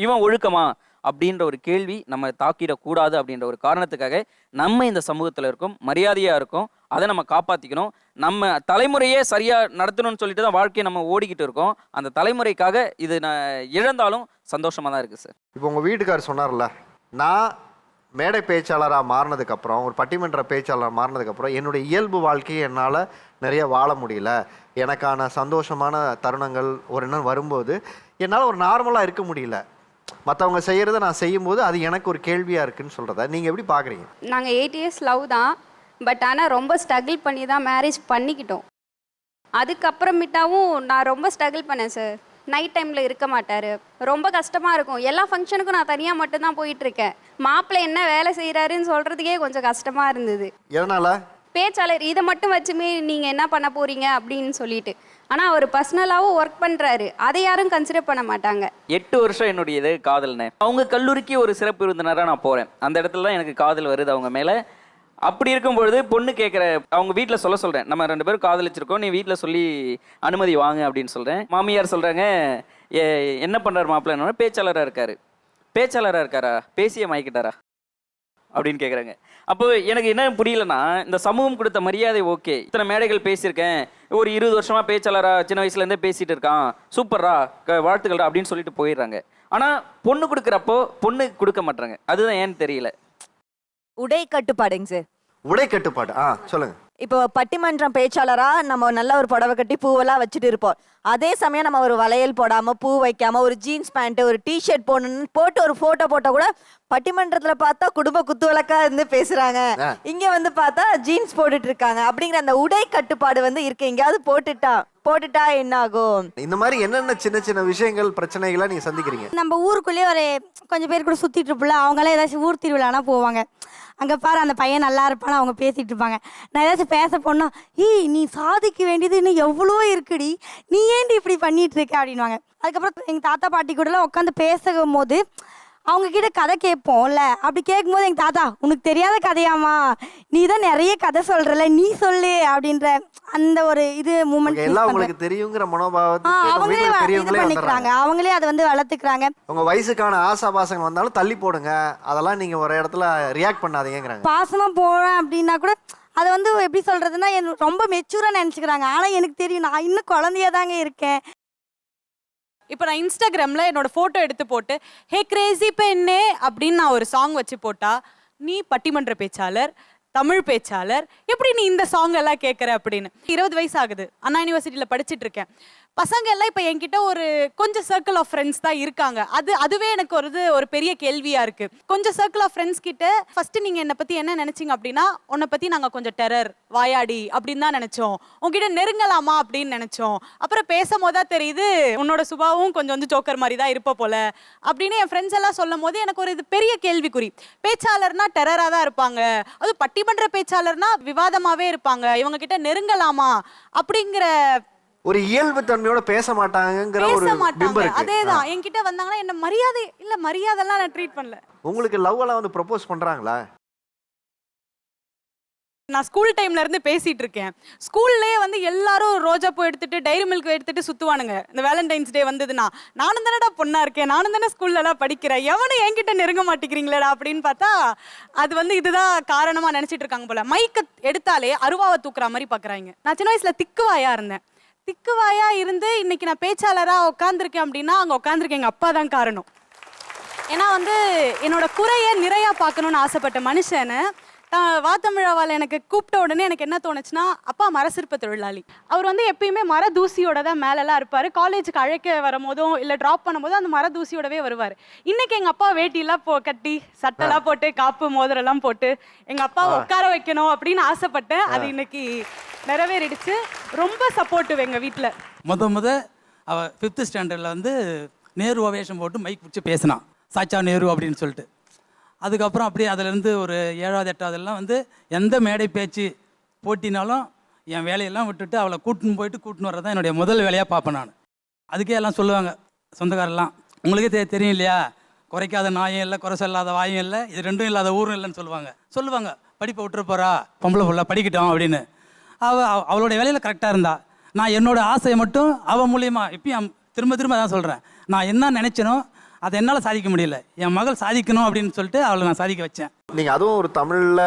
இவன் ஒழுக்கமா அப்படின்ற ஒரு கேள்வி நம்ம தாக்கிடக்கூடாது. அப்படின்ற ஒரு காரணத்துக்காக நம்ம இந்த சமூகத்தில் இருக்கோம், மரியாதையாக இருக்கும், அதை நம்ம காப்பாற்றிக்கணும். நம்ம தலைமுறையே சரியாக நடத்தணும்னு சொல்லிட்டு தான் வாழ்க்கையை நம்ம ஓடிக்கிட்டு இருக்கோம். அந்த தலைமுறைக்காக இது நான் இழந்தாலும் சந்தோஷமாக தான் இருக்குது சார். இப்போ உங்கள் வீட்டுக்காரர் சொன்னார்ல, நான் மேடை பேச்சாளராக மாறினதுக்கப்புறம், ஒரு பட்டிமன்ற பேச்சாளராக மாறினதுக்கப்புறம் என்னுடைய இயல்பு வாழ்க்கையை என்னால் நிறைய வாழ முடியல, எனக்கான சந்தோஷமான தருணங்கள் ஒரு எண்ணம் வரும்போது என்னால் ஒரு நார்மலாக இருக்க முடியல, மற்றவங்க செய்கிறத நான் செய்யும்போது அது எனக்கு ஒரு கேள்வியாக இருக்குன்னு சொல்கிறத நீங்கள் எப்படி பார்க்குறீங்க? நாங்கள் 8 இயர்ஸ் லவ் தான், பட் ஆனால் ரொம்ப ஸ்ட்ரகிள் பண்ணி தான் மேரேஜ் பண்ணிக்கிட்டோம். அதுக்கப்புறமேட்டாவும் நான் ரொம்ப ஸ்ட்ரகிள் பண்ணேன் சார். நைட் டைமில் இருக்க மாட்டார், ரொம்ப கஷ்டமாக இருக்கும். எல்லா ஃபங்க்ஷனுக்கும் நான் தனியாக மட்டும்தான் போயிட்டுருக்கேன். மாப்பிள்ளை என்ன வேலை செய்கிறாருன்னு சொல்கிறதுக்கே கொஞ்சம் கஷ்டமாக இருந்தது. எதனால? பேச்சாளர் இதை மட்டும் வச்சுமே நீங்கள் என்ன பண்ண போகிறீங்க அப்படின்னு சொல்லிட்டு. ஆனால் அவர் பர்சனலாகவும் ஒர்க் பண்ணுறாரு, அதை யாரும் கன்சிடர் பண்ண மாட்டாங்க. 8 வருஷம் என்னுடைய இது காதல்னே. அவங்க கல்லூரிக்கு ஒரு சிறப்பு விருந்தினராக நான் போகிறேன். அந்த இடத்துல தான் எனக்கு காதல் வருது அவங்க மேலே. அப்படி இருக்கும் பொழுது பொண்ணு கேட்குற அவங்க வீட்டில் சொல்கிறேன், நம்ம 2 பேரும் காதலிச்சிருக்கோம், நீ வீட்டில் சொல்லி அனுமதி வாங்க அப்படின்னு சொல்கிறேன். மாமியார் சொல்கிறாங்க, என்ன பண்ணுறாரு மாப்பிள்ளை? பேச்சாளராக இருக்காரு. பேச்சாளராக இருக்காரா? பேசிய மாய்க்கிட்டாரா அப்படின்னு கேட்குறாங்க. அப்போ எனக்கு என்ன புரியலன்னா, இந்த சமூகம் கொடுத்த மரியாதை ஓகே, இத்தனை மேடைகள் பேசியிருக்கேன், ஒரு 20 வருஷமாக பேச்சாளராக சின்ன வயசுலேருந்தே பேசிகிட்டு இருக்கான், சூப்பர்ரா வாழ்த்துக்கள்ரா அப்படின்னு சொல்லிட்டு போயிடுறாங்க. ஆனால் பொண்ணு கொடுக்குறப்போ பொண்ணு கொடுக்க மாட்டாங்க. அதுதான் ஏன்னு தெரியல. உடை கட்டுப்பாடுங்க சார். உடை கட்டுப்பாடு சொல்லுங்க. இப்போ பட்டிமன்றம் பேச்சாளரா நம்ம நல்ல ஒரு புடவை கட்டி பூவெல்லாம் வச்சுட்டு இருப்போம். அதே சமயம் நம்ம ஒரு வளையல் போடாம, பூ வைக்காம, ஒரு ஜீன்ஸ் பேண்ட், ஒரு டிஷர்ட் போட்டு ஒரு போட்டோ போட்டா கூட பட்டிமன்றத்துல பார்த்தா குடும்ப குத்து விளக்கா இருந்து பேசுறாங்க, இங்க வந்து பார்த்தா ஜீன்ஸ் போட்டுட்டு இருக்காங்க. அப்படிங்கிற அந்த உடை கட்டுப்பாடு வந்து இருக்கு. எங்கேயாவது போட்டுட்டா என்ன ஆகும்? இந்த மாதிரி என்னென்ன சின்ன சின்ன விஷயங்கள் பிரச்சனைகளை நீங்க சந்திக்கிறீங்க? நம்ம ஊருக்குள்ளேயே ஒரு கொஞ்சம் பேர் கூட சுத்திட்டு இருப்போம்ல, அவங்களாம் ஏதாச்சும் ஊர் திருவிழானா போவாங்க. அங்கே பாரு அந்த பையன் நல்லா இருப்பான்னு அவங்க பேசிகிட்டு இருப்பாங்க. நான் ஏதாச்சும் பேச போனால், நீ சாதிக்க வேண்டியது இன்னும் எவ்வளோ இருக்குடி, நீ ஏன்டி இப்படி பண்ணிட்டு இருக்க அப்படின்வாங்க. அதுக்கப்புறம் எங்கள் தாத்தா பாட்டி கூடலாம் உட்காந்து பேசும் போது அவங்க கிட்ட கதை கேட்போம்ல, அப்படி கேட்கும்போது எங்கள் தாத்தா, உனக்கு தெரியாத கதையாமா, நீ தான் நிறைய கதை சொல்றல, நீ சொல்லு அப்படின்ற அந்த ஒரு இது மூமெண்ட் எல்லாம் உங்களுக்கு தெரியுங்கிற மனோபாவத்துக்கு அவங்களே இது பண்ணிக்கிறாங்க, அவங்களே அதை வந்து வளர்த்துக்கிறாங்க. உங்க வயசுக்கான ஆசாபாசங்கள் வந்தாலும் தள்ளி போடுங்க, அதெல்லாம் நீங்க ஒரு இடத்துல ரியாக்ட் பண்ணாதீங்கங்கறாங்க. பாசமா போறேன் அப்படின்னா கூட அதை வந்து எப்படி சொல்றதுன்னா ரொம்ப மெச்சூரா நினைச்சுக்கிறாங்க. ஆனா எனக்கு தெரியும், நான் இன்னும் குழந்தையா தாங்க இருக்கேன். இப்போ நான் இன்ஸ்டாகிராமில் என்னோட ஃபோட்டோ எடுத்து போட்டு, ஹே கிரேசி பெண்ணே அப்படின்னு நான் ஒரு சாங் வச்சு போட்டா, நீ பட்டிமன்ற பேச்சாளர், தமிழ் பேச்சாளர், எப்படி நீ இந்த சாங் எல்லாம் கேட்குற அப்படின்னு. 20 வயசு ஆகுது, அண்ணா யூனிவர்சிட்டியில் படிச்சுட்டு இருக்கேன். பசங்க எல்லாம் இப்போ என்கிட்ட ஒரு கொஞ்சம் சர்க்கிள் ஆஃப் ஃப்ரெண்ட்ஸ் தான் இருக்காங்க. அதுவே எனக்கு ஒரு பெரிய கேள்வியாக இருக்குது. கொஞ்சம் சர்க்கிள் ஆஃப் ஃப்ரெண்ட்ஸ் கிட்ட ஃபஸ்ட்டு நீங்கள் என்னை பற்றி என்ன நினச்சிங்க அப்படின்னா, உன்னை பற்றி நாங்கள் கொஞ்சம் டெரர், வாயாடி அப்படின்னு தான் நினச்சோம், உங்ககிட்ட நெருங்கலாமா அப்படின்னு நினச்சோம். அப்புறம் பேசும்போது தான் தெரியுது உன்னோட சுபாவும் கொஞ்சம் ஜோக்கர் மாதிரி தான் இருப்ப போல அப்படின்னு என் ஃப்ரெண்ட்ஸ் எல்லாம் சொல்லும் போது எனக்கு ஒரு இது பெரிய கேள்விக்குறி. பேச்சாளர்னா டெரராக தான் இருப்பாங்க, அது பட்டிமன்ற பேச்சாளர்னா விவாதமாகவே இருப்பாங்க, இவங்க கிட்ட நெருங்கலாமா அப்படிங்கிற ஒரு இயல்பு தன்மையோட பேச மாட்டாங்கங்கிற ஒரு பிம்பம் இருக்கு. அதேதான் என்கிட்ட வந்தாங்கன்னா என்ன மரியாதைலாம் நான் ட்ரீட் பண்ணல. உங்களுக்கு லவ் எல்லாம் வந்து ப்ரொபோஸ் பண்றாங்களா? நான் ஸ்கூல் டைம்ல இருந்து பேசிட்டு இருக்கேன். ஸ்கூல்லேயே வந்து எல்லாரும் ரோஜா பூ எடுத்துட்டு டைரி மில்க் எடுத்துட்டு சுத்துவானுங்க. இந்த வேலண்டைன்ஸ் டே வந்ததுன்னா, நானும் தானடா பொண்ணா இருக்கேன், நானும் தானே ஸ்கூல்ல எல்லாம் படிக்கிறேன், எவனும் என்கிட்ட நெருங்க மாட்டேங்கிறீங்களேடா அப்படின்னு பார்த்தா அது வந்து இதுதான் காரணமா நினைச்சிட்டு இருக்காங்க போல. மைக்க எடுத்தாலே அருவாவை தூக்குற மாதிரி பாக்குறாங்க. நான் சின்ன வயசுல திக்குவாயா இருந்தேன். திக்குவாயா இருந்து இன்னைக்கு நான் பேச்சாளரா உட்காந்துருக்கேன் அப்படின்னா அங்க உட்காந்துருக்கேன் எங்க அப்பா தான் காரணம். ஏன்னா வந்து என்னோட குறைய நிறையா பார்க்கணும்னு ஆசைப்பட்ட மனுஷனை வாத்தமிழாவால் எனக்கு கூப்பிட்ட உடனே எனக்கு என்ன தோணுச்சுன்னா, அப்பா மரசிற்ப தொழிலாளி, அவர் வந்து எப்பயுமே மர தூசியோட தான் மேலெல்லாம் இருப்பார். காலேஜுக்கு அழைக்க வரும்போதும் இல்லை ட்ராப் பண்ணும்போதும் அந்த மர தூசியோடவே வருவார். இன்னைக்கு எங்கள் அப்பா வேட்டிலாம் கட்டி சட்டெல்லாம் போட்டு காப்பு மோதிரெல்லாம் போட்டு எங்கள் அப்பாவை உட்கார வைக்கணும் அப்படின்னு ஆசைப்பட்டேன். அது இன்னைக்கு நிறைவேறிடுச்சு. ரொம்ப சப்போர்ட்டிவ் எங்கள் வீட்டில். முத அவள் 5th ஸ்டாண்டர்டில் வந்து நேரு வேஷம் போட்டு மைக் பிடிச்சி பேசினான், சாச்சா நேரு அப்படின்னு சொல்லிட்டு. அதுக்கப்புறம் அப்படியே அதிலேருந்து ஒரு 7வது 8வதுலாம் வந்து எந்த மேடை பேச்சு போட்டினாலும் என் வேலையெல்லாம் விட்டுட்டு அவளை கூட்டின்னு வர்றது தான் என்னுடைய முதல் வேலையாக பார்ப்பேன் நான். அதுக்கே எல்லாம் சொல்லுவாங்க சொந்தக்காரெல்லாம், உங்களுக்கே தெரியும் இல்லையா, குறைக்காத நாயும் இல்லை, குறை சொல்லாத வாயும் இல்லை, இது ரெண்டும் இல்லாத ஊரும் இல்லைன்னு சொல்லுவாங்க. படிப்பை விட்டுற போகிறா, பொம்பளை ஃபுல்லாக படிக்கட்டும் அப்படின்னு. அவளுடைய வேலையில் கரெக்டாக இருந்தா. நான் என்னோடய ஆசையை மட்டும் அவள் மூலியமாக இப்பயும் திரும்ப தான் சொல்கிறேன், நான் என்ன நினச்சனோ அதை என்னால் சாதிக்க முடியல, என் மகள் சாதிக்கணும் அப்படின்னு சொல்லிட்டு அவளை நான் சாதிக்க வச்சேன். நீங்கள் அதுவும் ஒரு தமிழில்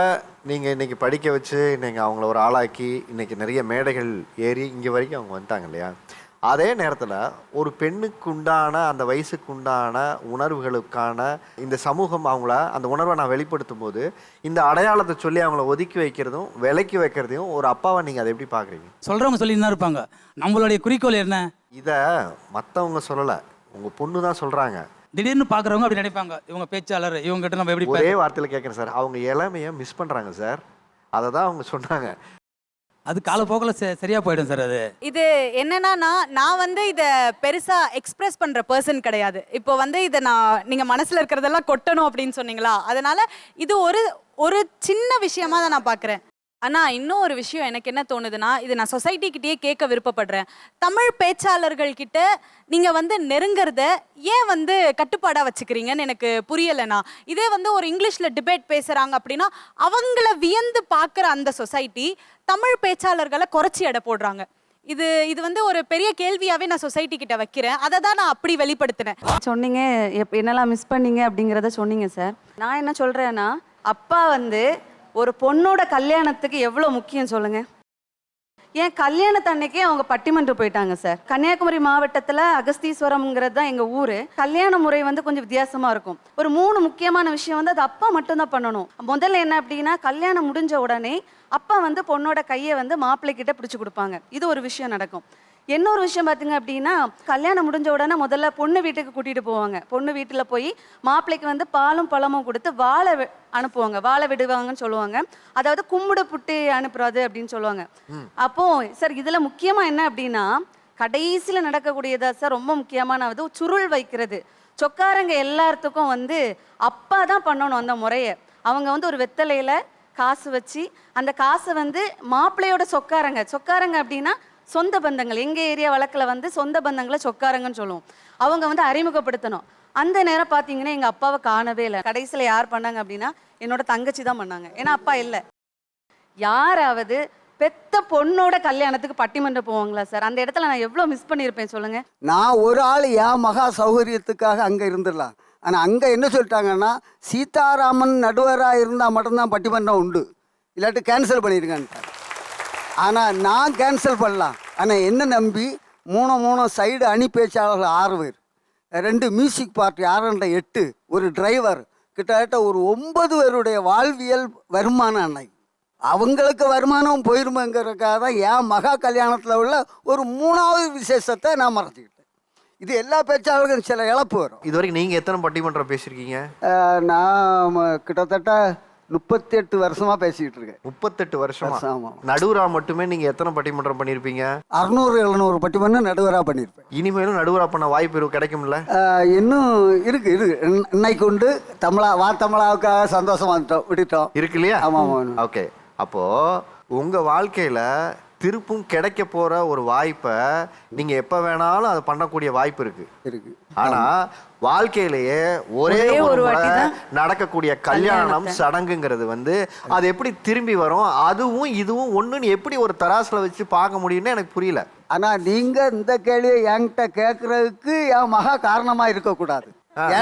நீங்கள் இன்றைக்கி படிக்க வச்சு நீங்கள் அவங்கள ஒரு ஆளாக்கி இன்றைக்கி நிறைய மேடைகள் ஏறி இங்கே வரைக்கும் அவங்க வந்துட்டாங்க இல்லையா? அதே நேரத்தில் ஒரு பெண்ணுக்கு உண்டான அந்த வயசுக்கு உண்டான உணர்வுகளுக்கான இந்த சமூகம் அவங்கள அந்த உணர்வை நான் வெளிப்படுத்தும் போது இந்த அடையாளத்தை சொல்லி அவங்கள ஒதுக்கி வைக்கிறதும் விலக்கி வைக்கிறதையும் ஒரு அப்பாவை நீங்கள் அதை எப்படி பார்க்குறீங்க? சொல்கிறவங்க சொல்லிட்டு தான் இருப்பாங்க, நம்மளுடைய குறிக்கோள் என்ன? இதை மற்றவங்க சொல்லலை, உங்கள் பொண்ணு தான் சொல்கிறாங்க. திடீர்னு பார்க்குறவங்க அப்படி நினைப்பாங்க, இவங்க பேச்சாளர், இவங்க கிட்ட நம்ம எப்படி ஒரே வார்த்தையில் கேட்குறேன் சார், அவங்க இளமையை மிஸ் பண்ணுறாங்க சார், அதை தான் அவங்க சொன்னாங்க. அது காலப்போக்கில் சரியா போயிடும் சார். அது இது என்னன்னா நான் வந்து இதை பெருசா எக்ஸ்பிரஸ் பண்ற பர்சன் கிடையாது. இப்போ வந்து இதை நீங்க மனசுல இருக்கிறதெல்லாம் கொட்டணும் அப்படின்னு சொன்னீங்களா, அதனால இது ஒரு சின்ன விஷயமா தான் நான் பாக்குறேன். ஆனா இன்னும் ஒரு விஷயம் எனக்கு என்ன தோணுதுன்னா, இது நான் சொசைட்டி கிட்டயே கேட்க விருப்பப்படுறேன். தமிழ் பேச்சாளர்கள் கிட்ட நீங்க வந்து நெருங்கிறத ஏன் வந்து கட்டுப்பாடா வச்சுக்கிறீங்கன்னு எனக்கு புரியலைண்ணா. இதே வந்து ஒரு இங்கிலீஷ்ல டிபேட் பேசுறாங்க அப்படின்னா அவங்கள வியந்து பார்க்குற அந்த சொசைட்டி தமிழ் பேச்சாளர்களை குறைச்சி எடை போடுறாங்க. இது வந்து ஒரு பெரிய கேள்வியாவே நான் சொசைட்டி கிட்ட வைக்கிறேன். அதை தான் நான் அப்படி வெளிப்படுத்தினேன். சொன்னீங்க என்னெல்லாம் மிஸ் பண்ணீங்க அப்படிங்கிறத சொன்னீங்க சார். நான் என்ன சொல்றேன்னா, அப்பா வந்து ஒரு பொண்ணோட கல்யாணத்துக்கு எவ்வளோ முக்கியம் சொல்லுங்க. ஏன் கல்யாணத்து அன்னைக்கே அவங்க பட்டிமன்றம் போயிட்டாங்க சார். கன்னியாகுமரி மாவட்டத்தில் அகஸ்தீஸ்வரம்ங்கிறது தான் எங்கள் ஊர். கல்யாண முறை வந்து கொஞ்சம் வித்தியாசமாக இருக்கும். ஒரு 3 முக்கியமான விஷயம் வந்து அது அப்பா மட்டும்தான் பண்ணணும். முதல்ல என்ன அப்படின்னா, கல்யாணம் முடிஞ்ச உடனே அப்பா வந்து பொண்ணோட கையை வந்து மாப்பிள்ளைக்கிட்ட பிடிச்சி கொடுப்பாங்க. இது ஒரு விஷயம் நடக்கும். இன்னொரு விஷயம் பார்த்தீங்க அப்படின்னா, கல்யாணம் முடிஞ்ச உடனே முதல்ல பொண்ணு வீட்டுக்கு கூட்டிகிட்டு போவாங்க. பொண்ணு வீட்டில் போய் மாப்பிள்ளைக்கு வந்து பாலும் பழமும் கொடுத்து வாழை அனுப்புவாங்க, வாழை விடுவாங்கன்னு சொல்லுவாங்க. அதாவது கும்பிடு புட்டு அனுப்புறது அப்படின்னு சொல்லுவாங்க. அப்போ சார் இதில் முக்கியமாக என்ன அப்படின்னா, கடைசியில் நடக்கக்கூடியதா சார் ரொம்ப முக்கியமானது சுருள் வைக்கிறது. சொக்காரங்க எல்லாத்துக்கும் வந்து அப்பா தான் பண்ணணும் அந்த முறையை. அவங்க வந்து ஒரு வெத்தலையில் காசு வச்சு அந்த காசை வந்து மாப்பிள்ளையோட சொக்காரங்க அப்படின்னா சொந்த பந்தங்கள், எங்கள் ஏரியா வழக்கில் வந்து சொந்த பந்தங்களை சொக்காரங்கன்னு சொல்லுவோம். அவங்க வந்து அறிமுகப்படுத்தணும். அந்த நேரம் பார்த்தீங்கன்னா எங்கள் அப்பாவை காணவே இல்லை. கடைசியில் யார் பண்ணாங்க அப்படின்னா என்னோட தங்கச்சி தான் பண்ணாங்க. ஏன்னா அப்பா இல்லை. யாராவது பெத்த பொண்ணோட கல்யாணத்துக்கு பட்டிமன்றம் போவாங்களா சார்? அந்த இடத்துல நான் எவ்வளோ மிஸ் பண்ணியிருப்பேன் சொல்லுங்க. நான் ஒரு ஆள் என் மகா சௌகரியத்துக்காக அங்கே இருந்துடலாம். ஆனால் அங்கே என்ன சொல்லிட்டாங்கன்னா, சீதாராமன் நடுவராக இருந்தால் மட்டும்தான் பட்டிமன்றம் உண்டு, இல்லாட்டி கேன்சல் பண்ணியிருக்கான்ட்டாங்க. ஆனால் நான் கேன்சல் பண்ணலாம். ஆனால் என்ன நம்பி 3 சைடு அணி பேச்சாளர்கள் 6 பேர், 2 மியூசிக் பார்ட்டி 6 8, ஒரு டிரைவர், கிட்டத்தட்ட ஒரு 9 பேருடைய வாழ்வியல் வருமானம் அன்னைக்கு. அவங்களுக்கு வருமானம் போயிருமேங்கிறதுக்காக தான் என் மகா கல்யாணத்தில் உள்ள ஒரு 3வது விசேஷத்தை நான் மறந்துக்கிட்டேன். இது எல்லா பேச்சாளர்களுக்கும் சில இழப்பு வரும். இது வரைக்கும் நீங்கள் எத்தனை பட்டிமன்றம் பேசியிருக்கீங்க? நான் கிட்டத்தட்ட 38 வருஷமா பேசிக்கிட்டு இருக்கேன். 38 வருஷமா? நடுவரா மட்டுமே நீங்க எத்தனை பட்டிமன்றம் பண்ணிருப்பீங்க? 600-700 பட்டிமன்றம் நடுவரா பண்ணிருப்பேன். இனிமேலும் நடுவரா பண்ண வாய்ப்பு கிடைக்கும்ல? இன்னும் இருக்கு. இன்னைக்கு உண்டு. தமிழாவுக்காக சந்தோஷமா விட்டுட்டோம். இருக்கு இல்லையா? ஆமா. ஓகே. அப்போ உங்க வாழ்க்கையில திருப்பும் கிடைக்க போற ஒரு வாய்ப்பை நீங்க எப்ப வேணாலும் அதை பண்ணக்கூடிய வாய்ப்பு இருக்கு. ஆனா வாழ்க்கையிலேயே ஒரே ஒரு நடக்கக்கூடிய கல்யாணம் சடங்குங்கிறது வந்து அது எப்படி திரும்பி வரும், அதுவும் இதுவும் ஒண்ணுன்னு எப்படி ஒரு தராசுல வச்சு பார்க்க முடியும்னு எனக்கு புரியல. ஆனா நீங்க இந்த கேள்வியை என்கிட்ட கேட்கறதுக்கு என் மகா காரணமா இருக்கக்கூடாது.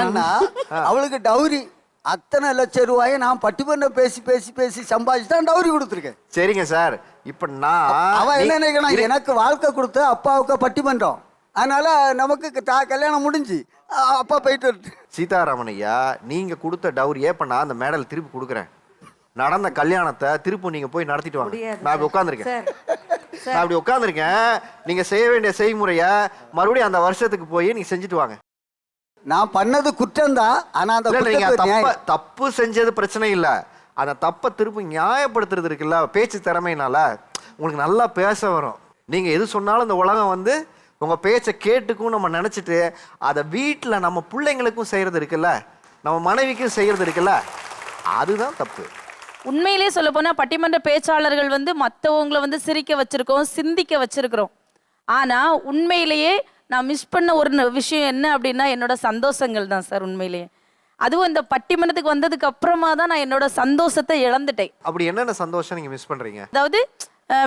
ஏன்னா அவளுக்கு டவுரி அத்தனை லட்சம் ரூபாயை நான் பட்டிமன்றம் பேசி சம்பாதிச்சு தான் டவுரி கொடுத்துருக்கேன். சரிங்க சார். இப்ப நான் அவன் என்ன நினைக்கணும், எனக்கு வாழ்க்கை கொடுத்த அப்பாவுக்கு பட்டிமன்றம், அதனால நமக்கு கல்யாணம் முடிஞ்சு அப்பா போயிட்டு. சீதாராமன் ஐயா, நீங்க கொடுத்த டவுரியை இப்ப நான் அந்த மேடல் திருப்பி கொடுக்குறேன். நடந்த கல்யாணத்தை திருப்பி நீங்க போய் நடத்திட்டு வாங்க. நான் இப்படி உட்காந்துருக்கேன். நீங்க செய்ய வேண்டிய செய்முறைய மறுபடியும் அந்த வருஷத்துக்கு போய் நீங்க செஞ்சுட்டு வாங்க. நான் பண்ணது குற்றம் தான். ஆனா அந்த தப்பு செஞ்சது பிரச்சனை இல்ல, அந்த தப்பை திருப்பி நியாயப்படுத்துறது இருக்குல்ல, பேச்சு திறமையினால உங்களுக்கு நல்லா பேச வரும். நீங்க எது சொன்னாலும் இந்த உலகம் வந்து உங்க பேச்சை கேட்டுக்கும் நம்ம நினைச்சிட்டு அதை வீட்டுல நம்ம பிள்ளைங்களுக்கும் செய்யறது இருக்குல்ல, நம்ம மனைவிக்கும் செய்யறது இருக்குல்ல, அதுதான் தப்பு. உண்மையிலே சொல்ல போனா பட்டிமன்ற பேச்சாளர்கள் வந்து மற்றவங்களை வந்து சிரிக்க வச்சிருக்கோம், சிந்திக்க வச்சிருக்கிறோம். ஆனா உண்மையிலேயே நான் மிஸ் பண்ண ஒரு விஷயம் என்ன அப்படின்னா என்னோட சந்தோஷங்கள் தான் சார். உண்மையிலேயே அதுவும் இந்த பட்டிமன்றத்துக்கு வந்ததுக்கு அப்புறமா தான் நான் என்னோட சந்தோஷத்தை இழந்துட்டேன். அப்படி என்னென்ன சந்தோஷம் நீங்க மிஸ் பண்றீங்க? அதாவது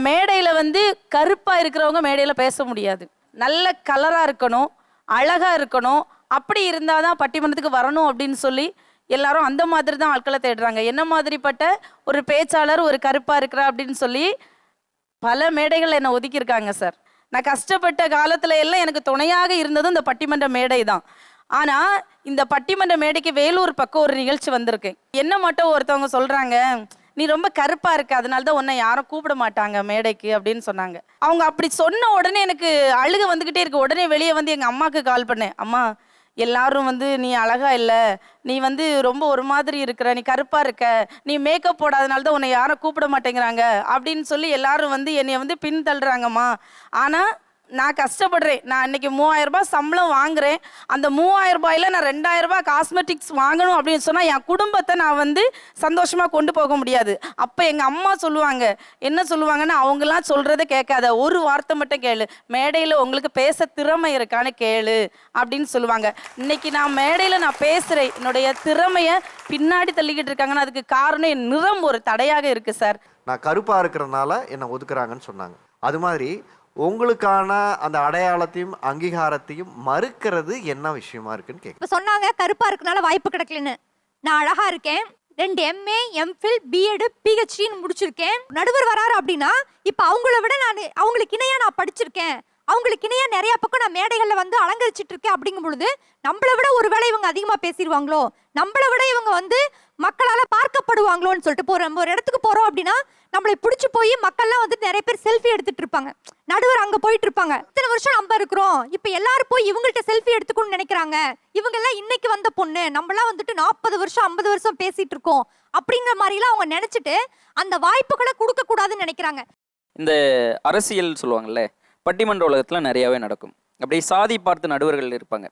மேடையில வந்து கருப்பா இருக்கிறவங்க மேடையில பேச முடியாது, நல்ல கலரா இருக்கணும், அழகா இருக்கணும், அப்படி இருந்தாதான் பட்டிமன்றத்துக்கு வரணும் அப்படின்னு சொல்லி எல்லாரும் அந்த மாதிரி தான் ஆட்களை தேடுறாங்க. என்ன மாதிரிப்பட்ட ஒரு பேச்சாளர் ஒரு கருப்பா இருக்கிறா அப்படின்னு சொல்லி பல மேடைகள் என்னை ஒதுக்கியிருக்காங்க சார். நான் கஷ்டப்பட்ட காலத்துல எல்லாம் எனக்கு துணையாக இருந்ததும் இந்த பட்டிமன்ற மேடை தான். ஆனா இந்த பட்டிமன்ற மேடைக்கு வேலூர் பக்கம் ஒரு நிகழ்ச்சி வந்திருக்கு. என்ன மட்டும் ஒருத்தவங்க சொல்றாங்க, நீ ரொம்ப கருப்பா இருக்க, அதனால தான் உன்னை யாரும் கூப்பிட மாட்டாங்க மேடைக்கு அப்படின்னு சொன்னாங்க. அவங்க அப்படி சொன்ன உடனே எனக்கு அழுக வந்துகிட்டே இருக்கு. உடனே வெளியே வந்து எங்க அம்மாவுக்கு கால் பண்ணேன். அம்மா, எல்லாரும் வந்து நீ அழகா இல்லை, நீ வந்து ரொம்ப ஒரு மாதிரி இருக்கிற, நீ கருப்பாக இருக்க, நீ மேக்கப் போடாதனால தான் உன்னை யாரும் கூப்பிட மாட்டேங்கிறாங்க அப்படின்னு சொல்லி எல்லாரும் வந்து என்னை வந்து பின்தள்ளுறாங்கம்மா. ஆனால் நான் கஷ்டப்படுறேன். நான் இன்னைக்கு 3000 ரூபாய் சம்பளம் வாங்குறேன். அந்த 3000 ரூபாயில நான் 2000 ரூபாய் காஸ்மெட்டிக்ஸ் வாங்கணும் அப்படின்னு சொன்னால் என் குடும்பத்தை நான் வந்து சந்தோஷமாக கொண்டு போக முடியாது. அப்போ எங்கள் அம்மா சொல்லுவாங்க, என்ன சொல்லுவாங்கன்னா, அவங்களாம் சொல்கிறத கேட்காத, ஒரு வார்த்தை மட்டும் கேளு, மேடையில் உங்களுக்கு பேச திறமை இருக்கான்னு கேளு அப்படின்னு சொல்லுவாங்க. இன்னைக்கு நான் மேடையில் நான் பேசுகிறேன், என்னுடைய திறமையை பின்னாடி தள்ளிக்கிட்டு இருக்காங்கன்னா அதுக்கு காரணம் என் நிறம் ஒரு தடையாக இருக்குது சார். நான் கருப்பாக இருக்கிறதுனால என்னை ஒதுக்குறாங்கன்னு சொன்னாங்க. அது மாதிரி உங்களுக்கான அந்த அடையாளத்தையும் அங்கீகாரத்தையும் மறுக்கிறது என்ன விஷயமா இருக்குன்னு கேட்க. இப்போ சொன்னாங்க கருப்பா இருக்கனால வாய்ப்பு கிடைக்கலன்னு. நான் அழகா இருக்கேன், 2 MA MPhil BEd PhDன்னு முடிச்சிருக்கேன். நடுவர் வராரு அப்படின்னா இப்போ அவங்கள விட அவங்களுக்கு இணையா நான் படிச்சிருக்கேன், அவங்களுக்கு இணையா நிறைய பக்கம் நான் மேடைகளில் வந்து அலங்கரிச்சிட்டு இருக்கேன். அப்படிங்கும் பொழுது நம்மளை விட ஒருவேளை இவங்க அதிகமாக பேசிடுவாங்களோ, நம்மளை விட இவங்க வந்து மக்களால் பார்க்கப்படுவாங்களோன்னு சொல்லிட்டு நம்ம ஒரு இடத்துக்கு போகிறோம் அப்படின்னா நம்மளை பிடிச்சி போய் மக்கள்லாம் வந்து நிறைய பேர் செல்ஃபி எடுத்துட்டு இருப்பாங்க. நடுவர் அங்கே போயிட்டு இருப்பாங்க, இத்தனை வருஷம் நம்ம இருக்கிறோம், இப்போ எல்லாரும் போய் இவங்கள்ட்ட செல்ஃபி எடுத்துக்கணும்னு நினைக்கிறாங்க. இவங்கெல்லாம் இன்னைக்கு வந்த பொண்ணு, நம்மளாம் வந்துட்டு 40 வருஷம் 50 வருஷம் பேசிட்டு இருக்கோம் அப்படிங்கிற மாதிரிலாம் அவங்க நினைச்சிட்டு அந்த வாய்ப்புகளை கொடுக்க கூடாதுன்னு நினைக்கிறாங்க. இந்த அரசியல் சொல்லுவாங்கல்ல, பட்டிமன்ற உலகத்தில் நிறையாவே நடக்கும். அப்படி சாதி பார்த்து நடுவர்கள் இருப்பாங்க,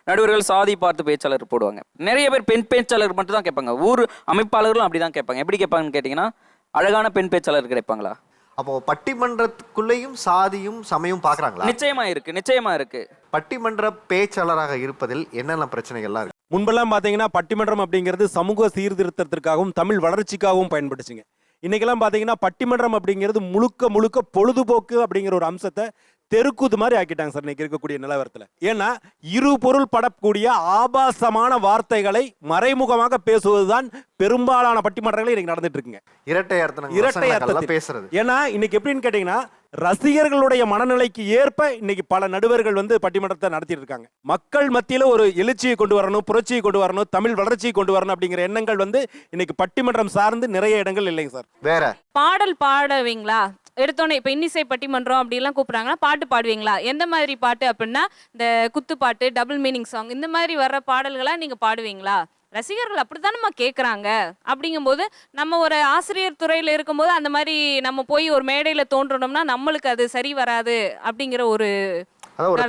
நடுவர்கள் சாதி பார்த்து பேச்சாளர் போடுவாங்க. நிறைய பேர் பெண் பேச்சாளர் மட்டும் தான் கேட்பாங்க. ஊர் அமைப்பாளர்களும் அப்படி தான் கேட்பாங்க. எப்படி கேட்பாங்கன்னு கேட்டிங்கன்னா, அழகான பெண் பேச்சாளர் கிடைப்பாங்களா? அப்போ பட்டிமன்றத்துக்குள்ளேயும் சாதியும் சமயம் பார்க்குறாங்களா? நிச்சயமா இருக்கு. பட்டிமன்ற பேச்சாளராக இருப்பதில் என்னென்ன பிரச்சனைகள்லாம் இருக்கு? முன்பெல்லாம் பார்த்தீங்கன்னா பட்டிமன்றம் அப்படிங்கிறது சமூக சீர்திருத்தத்திற்காகவும் தமிழ் வளர்ச்சிக்காகவும் பயன்படுச்சுங்க. இன்னைக்கெல்லாம் பார்த்தீங்கன்னா பட்டிமன்றம் அப்படிங்கிறது முழுக்க பொழுதுபோக்கு அப்படிங்கிற ஒரு அம்சத்தை தெருக்கூத்து மாதிரி ஆக்கிட்டாங்க சார் இன்னைக்கு இருக்கக்கூடிய நிலவரத்தில். ஏன்னா இரு பொருள் படக்கூடிய ஆபாசமான வார்த்தைகளை மறைமுகமாக பேசுவதுதான் பெரும்பாலான பட்டிமன்றங்கள் இன்னைக்கு நடந்துட்டு இருக்குங்க. இரட்டை அர்த்தம் பேசுறது. ஏன்னா இன்னைக்கு எப்படின்னு கேட்டீங்கன்னா, ரசிகர்களுடைய மனநிலைக்கு ஏற்ப இன்னைக்கு பல நடுவர்கள் வந்து பட்டிமன்றத்தை நடத்திட்டு இருக்காங்க. மக்கள் மத்தியில ஒரு எழுச்சியை கொண்டு வரணும், புரட்சியை கொண்டு வரணும், தமிழ் வளர்ச்சியை கொண்டு வரணும் அப்படிங்கிற எண்ணங்கள் வந்து இன்னைக்கு பட்டிமன்றம் சார்ந்து நிறைய இடங்கள் இல்லைங்க சார். வேற பாடல் பாடுவீங்களா? எடுத்தோன்னே இப்போ இன்னிசை பட்டிமன்றம் அப்படிலாம் கூப்பிட்றாங்கன்னா பாட்டு பாடுவீங்களா? எந்த மாதிரி பாட்டு அப்படின்னா இந்த குத்து பாட்டு, டபுள் மீனிங் சாங், இந்த மாதிரி வர்ற பாடல்களாக நீங்கள் பாடுவீங்களா? ரசிகர்கள் அப்படித்தானம்மா கேட்குறாங்க. அப்படிங்கும்போது நம்ம ஒரு ஆசிரியர் துறையில் இருக்கும்போது அந்த மாதிரி நம்ம போய் ஒரு மேடையில் தோன்றணும்னா நம்மளுக்கு அது சரி வராது. அப்படிங்கிற ஒரு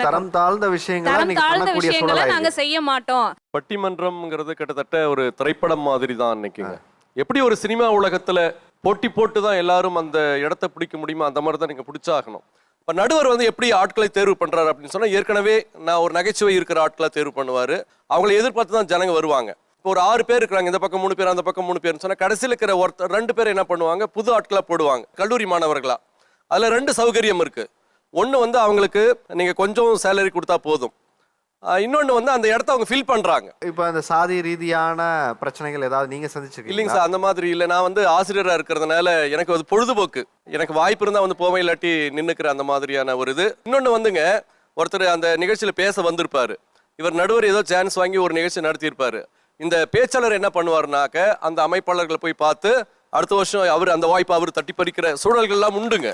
தரம் தாழ்ந்த விஷயங்களை நாங்க செய்ய மாட்டோம். பட்டிமன்றம்ங்கிறது கிட்டத்தட்ட ஒரு திரைப்படம் மாதிரி தான் அன்னைக்குங்க. எப்படி ஒரு சினிமா உலகத்துல போட்டி போட்டு தான் எல்லாரும் அந்த இடத்த பிடிக்க முடியுமோ அந்த மாதிரி தான் நீங்க பிடிச்சாகணும். இப்போ நடுவர் வந்து எப்படி ஆட்களை தேர்வு பண்றாரு அப்படின்னு சொன்னா, ஏற்கனவே நான் ஒரு நகைச்சுவை இருக்கிற ஆட்களை தேர்வு பண்ணுவாரு. அவங்களை எதிர்பார்த்து தான் ஜனங்க வருவாங்க. இப்போ ஒரு 6 பேர் இருக்கிறாங்க, இந்த பக்கம் 3 பேர், அந்த பக்கம் 3 பேர்னு சொன்னா, கடைசியில் இருக்கிற 2 பேர் என்ன பண்ணுவாங்க, புது ஆட்களா போடுவாங்க, கல்லூரி மாணவர்களா. அதுல 2 சௌகரியம் இருக்கு. ஒன்று வந்து அவங்களுக்கு நீங்க கொஞ்சம் சேலரி கொடுத்தா போதும், இன்னொன்று வந்து அந்த இடத்த அவங்க ஃபில் பண்றாங்க. இப்போ அந்த சாதி ரீதியான பிரச்சனைகள் ஏதாவது நீங்க சந்திச்சிருக்கீங்க? இல்லைங்க சார், அந்த மாதிரி இல்லை. நான் வந்து ஆசிரியராக இருக்கிறதுனால எனக்கு அது பொழுதுபோக்கு, எனக்கு வாய்ப்பு இருந்தால் வந்து போவேன், இல்லாட்டி நின்றுக்கிற அந்த மாதிரியான ஒரு இது. இன்னொன்று வந்துங்க, ஒருத்தர் அந்த நிகழ்ச்சியில் பேச வந்திருப்பாரு, இவர் நடுவர் ஏதோ சான்ஸ் வாங்கி ஒரு நிகழ்ச்சி நடத்தியிருப்பாரு. இந்த பேச்சாளர் என்ன பண்ணுவாருனாக்க, அந்த அமைப்பாளர்களை போய் பார்த்து அடுத்த வருஷம் அவர் அந்த வாய்ப்பை அவர் தட்டி பறிக்கிற சூழல்கள்லாம் உண்டுங்க.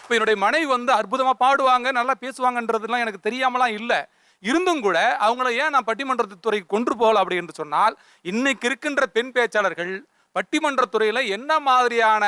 இப்போ என்னுடைய மனைவி வந்து அற்புதமாக பாடுவாங்க, நல்லா பேசுவாங்கன்றதுலாம் எனக்கு தெரியாமலாம் இல்லை. இருந்தும் கூட அவங்கள ஏன் நான் பட்டிமன்றத்துறைக்கு கொண்டு போகல அப்படின்னு சொன்னால், இன்னைக்கு இருக்கின்ற பெண் பேச்சாளர்கள் பட்டிமன்றத்துறையில் என்ன மாதிரியான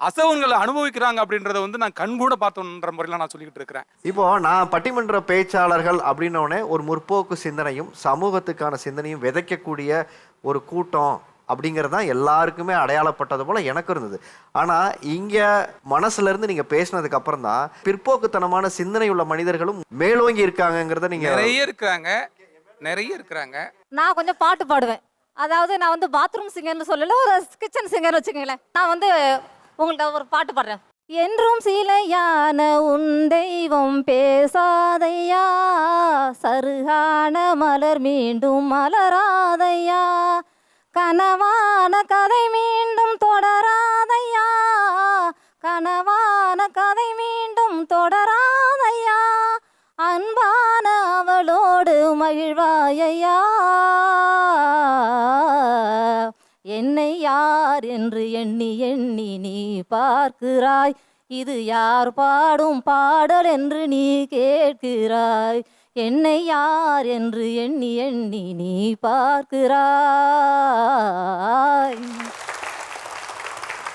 அசவுன்களை அனுபவிக்கிறாங்க அப்படின்றத வந்து நான் கண்கூட பார்த்தோன்ற முறையில் நான் சொல்லிக்கிட்டு இருக்கிறேன். இப்போ நான் பட்டிமன்ற பேச்சாளர்கள் அப்படின்னோடனே ஒரு முற்போக்கு சிந்தனையும் சமூகத்துக்கான சிந்தனையும் விதைக்கக்கூடிய ஒரு கூட்டம் அப்படிங்கிறது தான் எல்லாருக்குமே அடையாளப்பட்டது போல எனக்கு இருந்தது. ஆனால் இங்கே மனசுல இருந்து நீங்கள் பேசினதுக்கு அப்புறம் தான் பிற்போக்குத்தனமான சிந்தனை உள்ள மனிதர்களும் மேலோங்கி இருக்காங்கிறத நீங்கள் நிறைய இருக்கிறாங்க. நான் கொஞ்சம் பாட்டு பாடுவேன். அதாவது நான் வந்து பாத்ரூம் சிங்கர்னு சொல்லல, ஒரு கிச்சன் சிங்கர்னு வச்சுக்கோங்களேன். நான் வந்து உங்கள்கிட்ட ஒரு பாட்டு பாடுறேன். என்றும் சிலையான உன் தெய்வம் பேசாதையா, சருகான மலர் மீண்டும் மலராதையா, கனவான கதை மீண்டும் தொடராதையா, கனவான கதை மீண்டும் தொடராதையா, அன்பான அவளோடு மகிழ்வாயையா, என்னை யார் என்று எண்ணி எண்ணி நீ பார்க்கிறாய், இது யார் பாடும் பாடல் என்று நீ கேட்கிறாய், என்னை யார் என்று எண்ணி எண்ணி நீ பார்க்கிறாய்.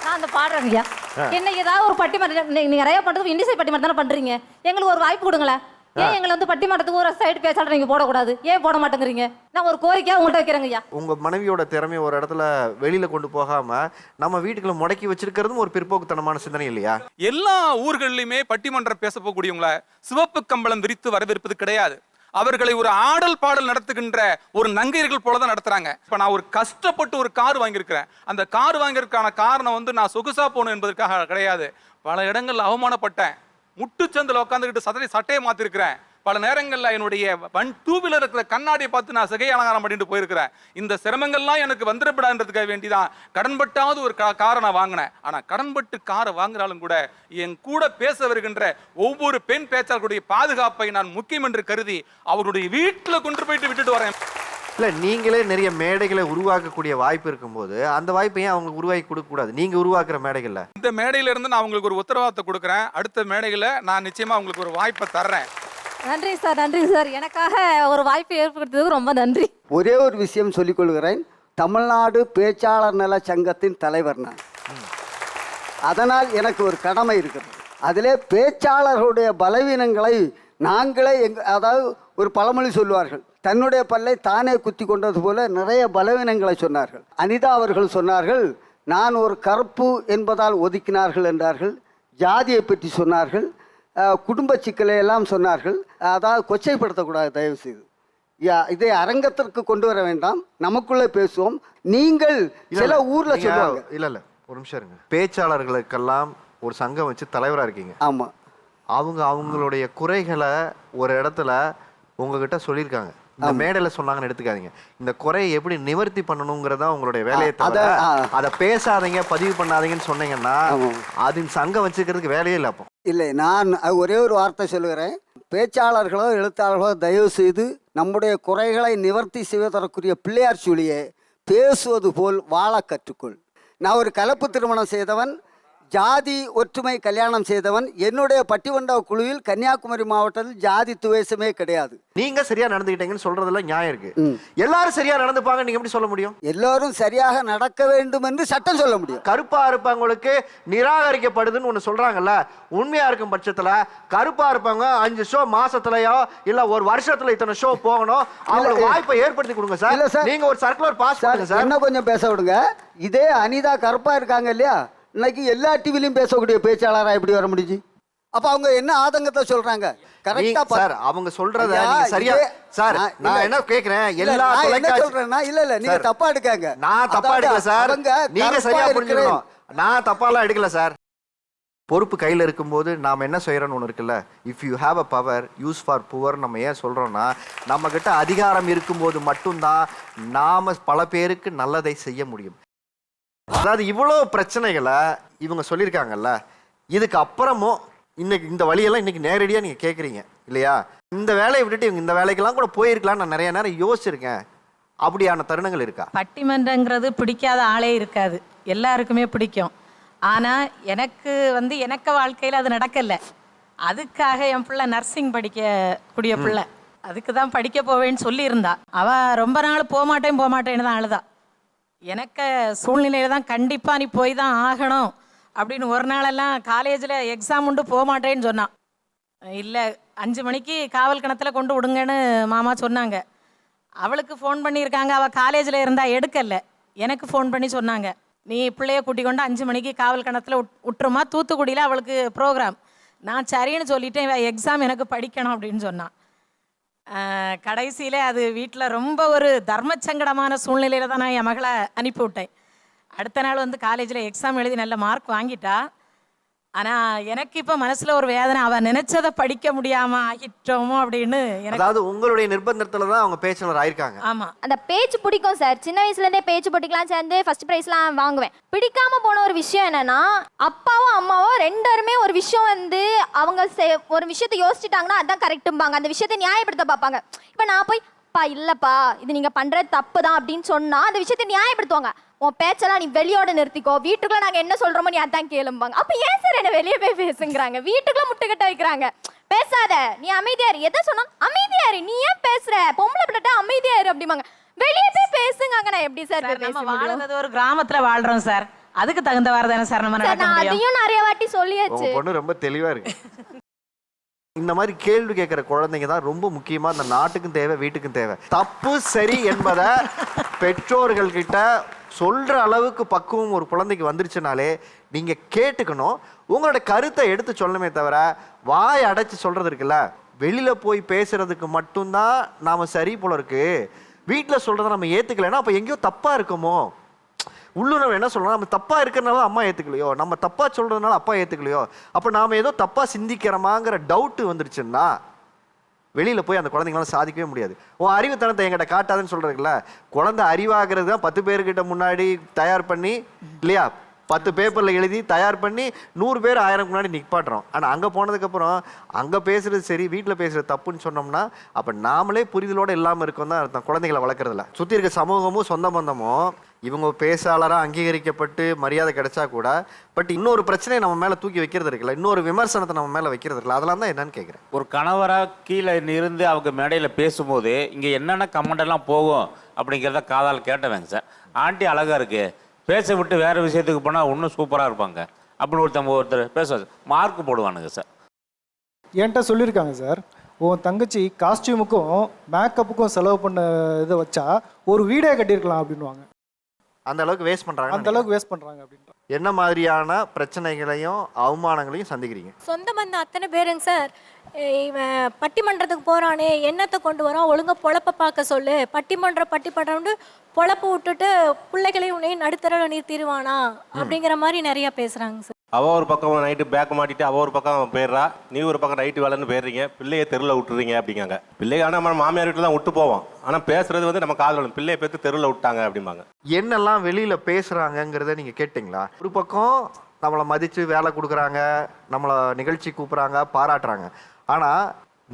நான் அந்த பாடுறேங்கய்யா. என்ன ஏதாவது ஒரு பட்டிமன்றம் நீங்க நிறைய பண்றது இண்டிசை பட்டிமன்றம் தானே பண்றீங்க, எங்களுக்கு ஒரு வாய்ப்பு கொடுங்களேன். ஏன் எங்களை வந்து பட்டிமன்றத்துக்கு ஒரு சைடு பேச்சாளர் நீங்க போடக்கூடாது, ஏன் போட மாட்டேங்கிறீங்க? நான் ஒரு கோரிக்கையா உங்கள்கிட்ட வைக்கிறேங்கய்யா. உங்க மனைவியோட திறமையை ஒரு இடத்துல வெளியில கொண்டு போகாம நம்ம வீட்டுக்குள்ள முடக்கி வச்சிருக்கிறதும் ஒரு பிற்போக்குத்தனமான சிந்தனை இல்லையா? எல்லா ஊர்கள்லயுமே பட்டிமன்றம் பேச போகக்கூடியவங்கள சிவப்பு கம்பளம் விரித்து வரவேற்பது கிடையாது. அவர்களை ஒரு ஆடல் பாடல் நடத்துகின்ற ஒரு நங்கையர்கள் போலதான் நடத்துறாங்க. இப்ப நான் ஒரு கஷ்டப்பட்டு ஒரு கார் வாங்கியிருக்கிறேன். அந்த கார் வாங்கியிருக்கான காரணம் வந்து நான் சொகுசா போகணும் என்பதற்காக கிடையாது. பல இடங்கள்ல அவமானப்பட்டேன், முட்டுச்சந்தில் உட்காந்துக்கிட்டு சட்டையை மாத்திருக்கிறேன். பல நேரங்களில் என்னுடைய 2 வீலர் இருக்கிற கண்ணாடியை பார்த்து நான் சிகை அலங்காரம் பண்ணிட்டு போயிருக்கிறேன். இந்த சிரமங்கள்லாம் எனக்கு வந்துடப்படாதுன்றதுக்காக வேண்டிதான் கடன்பட்டாவது ஒரு காரை நான் வாங்கினேன். ஆனால் கடன்பட்டு காரை வாங்கினாலும் கூட என் கூட பேச வருகின்ற ஒவ்வொரு பெண் பேச்சாளர்களுடைய பாதுகாப்பை நான் முக்கியம் என்று கருதி அவருடைய வீட்டில் கொண்டு போயிட்டு விட்டுட்டு வரேன். இல்லை, நீங்களே நிறைய மேடைகளை உருவாக்கக்கூடிய வாய்ப்பு இருக்கும்போது அந்த வாய்ப்பை ஏன் அவங்க உருவாக்கி கொடுக்கக்கூடாது? நீங்கள் உருவாக்குற மேடைகளில் இந்த மேடையிலிருந்து நான் உங்களுக்கு ஒரு உத்தரவாதத்தை கொடுக்குறேன். அடுத்த மேடையில் நான் நிச்சயமாக உங்களுக்கு ஒரு வாய்ப்பை தர்றேன். நன்றி சார், நன்றி சார். எனக்காக ஒரு வாய்ப்பு ஏற்படுத்துறதுக்கு ரொம்ப நன்றி. ஒரே ஒரு விஷயம் சொல்லிக்கொள்கிறேன். தமிழ்நாடு பேச்சாளர் நல சங்கத்தின் தலைவர் நான். அதனால் எனக்கு ஒரு கடமை இருக்கிறது. அதிலே பேச்சாளர்களுடைய பலவீனங்களை நாங்களே அதாவது ஒரு பழமொழி சொல்வார்கள், தன்னுடைய பல்லை தானே குத்தி கொண்டது போல நிறைய பலவீனங்களை சொன்னார்கள். அனிதா அவர்கள் சொன்னார்கள், நான் ஒரு கருப்பு என்பதால் ஒதுக்கினார்கள் என்றார்கள். ஜாதியை பற்றி சொன்னார்கள், குடும்ப சிக்கலை எல்லாம் சொன்னார்கள். அதாவது கொச்சைப்படுத்தக்கூடாது தயவு செய்து. இதை அரங்கத்திற்கு கொண்டு வர வேண்டாம், நமக்குள்ளே பேசுவோம். நீங்கள் சில ஊர்ல சொல்லுவாங்க. இல்லை ஒரு நிமிஷம் இருங்க. பேச்சாளர்களுக்கெல்லாம் ஒரு சங்கம் வச்சு தலைவராக இருக்கீங்க. ஆமாம். அவங்களுடைய குறைகளை ஒரு இடத்துல உங்ககிட்ட சொல்லியிருக்காங்க. இந்த மேடையில் சொன்னாங்கன்னு எடுத்துக்காதீங்க. இந்த குறையை எப்படி நிவர்த்தி பண்ணணுங்கிறதா உங்களுடைய வேலையை தவிர அதை பேசாதீங்க, பதிவு பண்ணாதீங்கன்னு சொன்னீங்கன்னா அது சங்கம் வச்சுக்கிறதுக்கு வேலையே இல்லை. அப்போ இல்லை, நான் ஒரே ஒரு வார்த்தை சொல்லுகிறேன். பேச்சாளர்களோ எழுத்தாளர்களோ தயவு செய்து நம்முடைய குறைகளை நிவர்த்தி செய்வதற்குரிய பிள்ளையார் சொல்லியே பேசுவது போல் வாழ கற்றுக்கொள். நான் ஒரு கலப்பு திருமணம் செய்தவன், ஜாதி ஒற்றுமை கல்யாணம் செய்தவன். என்னுடைய பட்டிமன்ற குழுவில் கன்னியாகுமரி மாவட்டத்தில் ஜாதி துவேஷமே கிடையாது. நீங்க சரியா நடந்துக்கிட்டீங்கன்னு சொல்றதுல நியாயம் இருக்கு. எல்லாரும் சரியா நடந்துப்பாங்க நீங்க எப்படி சொல்ல முடியும்? எல்லாரும் சரியாக நடக்க வேண்டும் என்று சட்டம் சொல்ல முடியும். கருப்பா இருப்பவங்களுக்கு நிராகரிக்கப்படுதுன்னு ஒண்ணு சொல்றாங்கல்ல, உண்மையா இருக்கும் பட்சத்துல கருப்பா இருப்பாங்க 5 ஷோ மாசத்துலயோ இல்ல ஒரு வருஷத்துல இத்தனை ஷோ போகணும், அவங்களுக்கு வாய்ப்பை ஏற்படுத்தி கொடுங்க சார். இல்ல சார், நீங்க ஒரு சர்க்குலர் பாஸ் பண்ணுங்க சார். என்ன கொஞ்சம் பேச விடுங்க. இதே அனிதா கருப்பா இருக்காங்க இல்லையா, இன்னைக்கு எல்லா டிவிலையும் பேசக்கூடிய பேச்சாளராக எப்படி வர முடிஞ்சு? அப்ப அவங்க என்ன ஆதங்கத்தை சொல்றாங்க? கரெக்டா சார் அவங்க சொல்றத நீங்க சரியா சார். நான் என்ன கேக்குறேன், எல்லா தொலைக்காட்சி சொல்றேன்னா இல்ல நீங்க தப்பா எடுக்காங்க. நான் தப்பா எடுக்கல சார், நீங்க சரியா புரிஞ்சுக்கணும். நான் தப்பாலாம் எடுக்கல சார். பொறுப்பு கையில் இருக்கும்போது நாம் என்ன செய்யறோம்னு ஒன்று இருக்குல்ல, if you have a power use for poor. நம்ம ஏன் சொல்றோம்னா, நம்ம கிட்ட அதிகாரம் இருக்கும்போது மட்டும்தான் நாம பல பேருக்கு நல்லதை செய்ய முடியும். அதாவது இவ்வளோ பிரச்சனைகளை இவங்க சொல்லியிருக்காங்கல்ல, இதுக்கு அப்புறமும் இன்னைக்கு இந்த வழியெல்லாம் இன்னைக்கு நேரடியாக நீங்கள் கேட்குறீங்க இல்லையா? இந்த வேலையை விட்டுட்டு இவங்க இந்த வேலைக்கெல்லாம் கூட போயிருக்கலாம்னு நான் நிறைய நேரம் யோசிச்சிருக்கேன். அப்படியான தருணங்கள் இருக்கா? பட்டிமன்றங்கிறது பிடிக்காத ஆளே இருக்காது, எல்லாருக்குமே பிடிக்கும். ஆனால் எனக்கு எனக்கு வாழ்க்கையில் அது நடக்கலை. அதுக்காக என் பிள்ளை நர்சிங் படிக்கக்கூடிய பிள்ளை, அதுக்கு தான் படிக்க போவேன்னு சொல்லியிருந்தா. அவள் ரொம்ப நாள் போகமாட்டேன்னு தான் அழுதா. எனக்கு சூழ்நிலையில் தான் கண்டிப்பாக நீ போய் தான் ஆகணும் அப்படின்னு ஒரு நாளெல்லாம் காலேஜில் எக்ஸாம் உண்டு போகமாட்டேன்னு சொன்னான். இல்லை 5 மணிக்கு காவல் கிணத்துல கொண்டு விடுங்கன்னு மாமா சொன்னாங்க. அவளுக்கு ஃபோன் பண்ணியிருக்காங்க, அவள் காலேஜில் இருந்தால் எடுக்கலை. எனக்கு ஃபோன் பண்ணி சொன்னாங்க, நீ பிள்ளைய கூட்டி கொண்டு 5 மணிக்கு காவல் கிணத்துல விட்டுருமா, தூத்துக்குடியில் அவளுக்கு ப்ரோக்ராம். நான் சரின்னு சொல்லிட்டேன், எக்ஸாம் எனக்கு படிக்கணும் அப்படின்னு சொன்னான். கடைசியில் அது வீட்டில் ரொம்ப ஒரு தர்மச்சங்கடமான சூழ்நிலையில் தான் நான் என் மகளை அனுப்பிவிட்டேன். அடுத்த நாள் காலேஜில் எக்ஸாம் எழுதி நல்ல மார்க் வாங்கிட்டா. ஆனால் எனக்கு இப்போ மனசில் ஒரு வேதனை, அவன் நினைச்சதை படிக்க முடியாமல் ஆகிட்டோமோ அப்படின்னு. அதாவது உங்களுடைய நிர்பந்தத்தில் தான் அவங்க பேச்சாளர் ஆயிருக்காங்க. ஆமாம், அந்த பேச்சு பிடிக்கும் சார். சின்ன வயசுலேருந்தே பேச்சு போட்டிக்கலாம் சேர்ந்து ஃபர்ஸ்ட் ப்ரைஸ்லாம் வாங்குவேன். பிடிக்காம போன ஒரு விஷயம் என்னன்னா, அப்பாவும் அம்மாவும் 2 பேருமே ஒரு விஷயம் அவங்க ஒரு விஷயத்தை யோசிச்சுட்டாங்கன்னா அதான் கரெக்டும்பாங்க. அந்த விஷயத்தை நியாயப்படுத்த பார்ப்பாங்க. இப்போ நான் போய் பா இல்லைப்பா இது நீங்கள் பண்ணுறது தப்பு தான் அப்படின்னு சொன்னால் அந்த விஷயத்தை நியாயப்படுத்துவாங்க. உன் பேச்செல்லாம் நீ வெளியோட நிறுத்திக்கோ, வீட்டுக்குள்ள நாங்கள் என்ன சொல்கிறோமோ நீ அதான் கேளும்பாங்க. அப்போ ஏன் சார் என்ன வெளியே போய் பேசுங்கிறாங்க, வீட்டுக்குள்ள முட்டுக்கட்ட வைக்கிறாங்க. பேசாத, நீ அமைதியா இரு. எதை சொன்னா அமைதியா இரு, நீ ஏன் பேசுற, பொம்பளை பிள்ளைட்ட அமைதியா இரு அப்படிம்பாங்க. வெளியே போய் பேசுங்க. நான் எப்படி சார் நம்ம வாழ்றது ஒரு கிராமத்துல வாழ்றோம் சார், அதுக்கு தகுந்தவாறு தானே சார் நம்ம நடக்க நான் முடியும். அதையும் நிறைய வாட்டி சொல்லியாச்சு. உங்க பொண்ணு ரொம்ப தெளிவா இருக்கு. இந்த மாதிரி கேள்வி கேட்கிற குழந்தைங்க தான் ரொம்ப முக்கியமா இந்த நாட்டுக்கும் தேவை, வீட்டுக்கும் தேவை. தப்பு சரி என்பதை பெற்றோர்கள் கிட்ட சொல்ற அளவுக்கு பக்குவம் ஒரு குழந்தைக்கு வந்துருச்சுனாலே நீங்க கேட்டுக்கணும். உங்களோட கருத்தை எடுத்து சொல்லணுமே தவிர வாய் அடைச்சு சொல்றது இருக்குல்ல, வெளியில போய் பேசுறதுக்கு மட்டும்தான் நாம சரி போல இருக்கு, வீட்டில் சொல்றதை நம்ம ஏத்துக்கலைன்னா அப்ப எங்கேயோ தப்பா இருக்குமோ. உள்ளுணர்வு என்ன சொல்றோம், நம்ம தப்பா இருக்கிறனால அம்மா ஏத்துக்கலையோ, நம்ம தப்பா சொல்றதுனால அப்பா ஏத்துக்கலையோ, அப்ப நாம ஏதோ தப்பா சிந்திக்கிறோமாங்கிற டவுட் வந்துருச்சுன்னா வெளியில போய் அந்த குழந்தைங்களால சாதிக்கவே முடியாது. உன் அறிவுத்தனத்தை என்கிட்ட காட்டாதுன்னு சொல்றதுக்குல்ல, குழந்தை அறிவாகிறது தான் 10 பேர்கிட்ட முன்னாடி தயார் பண்ணி இல்லையா, 10 பேப்பர்ல எழுதி தயார் பண்ணி 100 பேர் 1000 முன்னாடி நிப்பாட்டுறோம். ஆனா அங்க போனதுக்கப்புறம் அங்க பேசுறது சரி, வீட்டில் பேசுறது தப்புன்னு சொன்னோம்னா அப்ப நாமளே புரிதலோட இல்லாம இருக்கோம் தான் அர்த்தம். குழந்தைகளை வளர்க்கறதுல சுத்தி இருக்க சமூகமும் சொந்த பந்தமும் இவங்க பேசாளராக அங்கீகரிக்கப்பட்டு மரியாதை கிடைச்சா கூட, பட் இன்னொரு பிரச்சனையை நம்ம மேலே தூக்கி வைக்கிறது இருக்குல்ல, இன்னொரு விமர்சனத்தை நம்ம மேலே வைக்கிறது இருக்குல்ல, அதெல்லாம் தான் என்னன்னு கேட்குறேன். ஒரு கணவராக கீழே இருந்து அவங்க மேடையில் பேசும்போது இங்கே என்னென்ன கமெண்ட் எல்லாம் போகும் அப்படிங்கிறத காதால் கேட்டவங்க சார். ஆண்டி அழகாக இருக்கு, பேச விட்டு வேறு விஷயத்துக்கு போனால் இன்னும் சூப்பராக இருப்பாங்க அப்படின்னு ஒருத்தர் பேசுவார், மார்க் போடுவானுங்க சார். என்கிட்ட சொல்லியிருக்காங்க சார், உன் தங்கச்சி காஸ்டியூமுக்கும் மேக்கப்புக்கும் செலவு பண்ண இதை வச்சா ஒரு வீடே கட்டியிருக்கலாம் அப்படின்வாங்க. அந்த அளவுக்கு வேஸ்ட் பண்றாங்க, அந்த அளவுக்கு வேஸ்ட் பண்றாங்க அப்படின்ற என்ன மாதிரியான பிரச்சனைகளையும் அவமானங்களையும் சந்திக்கிறீங்க? சொந்த பந்தம் அத்தனை பேருங்க சார். இவன் பட்டிமன்றத்துக்கு போறானே, என்னத்தை கொண்டு வரான், ஒழுங்கா பொழப்ப பார்க்க சொல்லு, பட்டிமன்றம்னு பொழப்ப விட்டுட்டு பிள்ளைகளையும் உன்னையும் நடுத்தர நிறுத்திடுவானா அப்படிங்கிற மாதிரி நிறைய பேசுறாங்க சார். அவள் ஒரு பக்கம் நைட்டு பேக் மாட்டிட்டு அவள் ஒரு பக்கம் போயிடுறா, நீ ஒரு பக்கம் நைட்டு வேலைன்னு போயிடுறீங்க, பிள்ளையை தெருவில் விட்டுறீங்க அப்படிங்காங்க. பிள்ளைங்க ஆனால் நம்ம மாமியார் வீட்டில் தான் விட்டு போவோம், ஆனால் பேசுறது வந்து நம்ம காதல் பிள்ளையை பேத்து தெருவில் விட்டாங்க அப்படிம்பாங்க. என்னெல்லாம் வெளியில பேசுறாங்கிறத நீங்க கேட்டிங்களா? ஒரு பக்கம் நம்மளை மதிச்சு வேலை கொடுக்குறாங்க, நம்மளை நிகழ்ச்சி கூப்பிட்றாங்க, பாராட்டுறாங்க. ஆனால்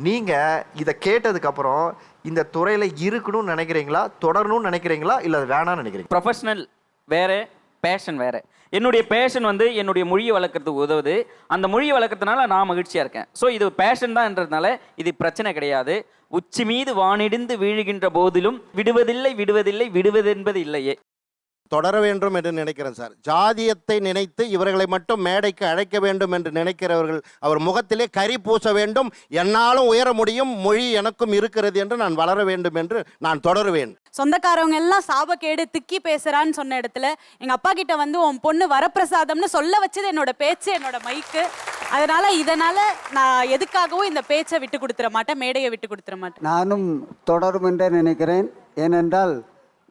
நீங்கள் இதை கேட்டதுக்கப்புறம் இந்த துறையில் இருக்கணும்னு நினைக்கிறீங்களா, தொடரணும்னு நினைக்கிறீங்களா, இல்லை அது வேணாம்னு நினைக்கிறீங்க? ப்ரொஃபஷனல் வேறு, பேஷன் வேறு. என்னுடைய பேஷன் வந்து என்னுடைய மொழியை வளர்க்குறதுக்கு உதவுது, அந்த மொழியை வளர்க்கறதுனால நான் மகிழ்ச்சியாக இருக்கேன். ஸோ இது பேஷன் தான்ன்றதுனால இது பிரச்சனை கிடையாது. உச்சி மீது வானிடிந்து வீழுகின்ற போதிலும் விடுவதென்பது இல்லையே. தொடர வேண்டும் என்று நினைக்கிறேன் சார். ஜாதியத்தை நினைத்து இவர்களை மட்டும் மேடைக்கு அழைக்க வேண்டும் என்று நினைக்கிறவர்கள் அவர் முகத்திலே கரி பூச வேண்டும். என்னாலும் உயர முடியும், மொழி எனக்கும் இருக்கிறது என்று நான் வளர வேண்டும் என்று நான் தொடருவேன். சொந்தக்காரவங்க எல்லாம் சாபக்கேடு திக்கி பேசுறான்னு சொன்ன இடத்துல எங்க அப்பா கிட்ட வந்து உன் பொண்ணு வரப்பிரசாதம்னு சொல்ல வச்சது என்னோட பேச்சு, என்னோட மைக்கு. இதனால நான் எதுக்காகவும் இந்த பேச்சை விட்டு கொடுத்துட மாட்டேன், மேடையை விட்டு கொடுத்துட மாட்டேன். நானும் தொடரும் என்றே நினைக்கிறேன். ஏனென்றால்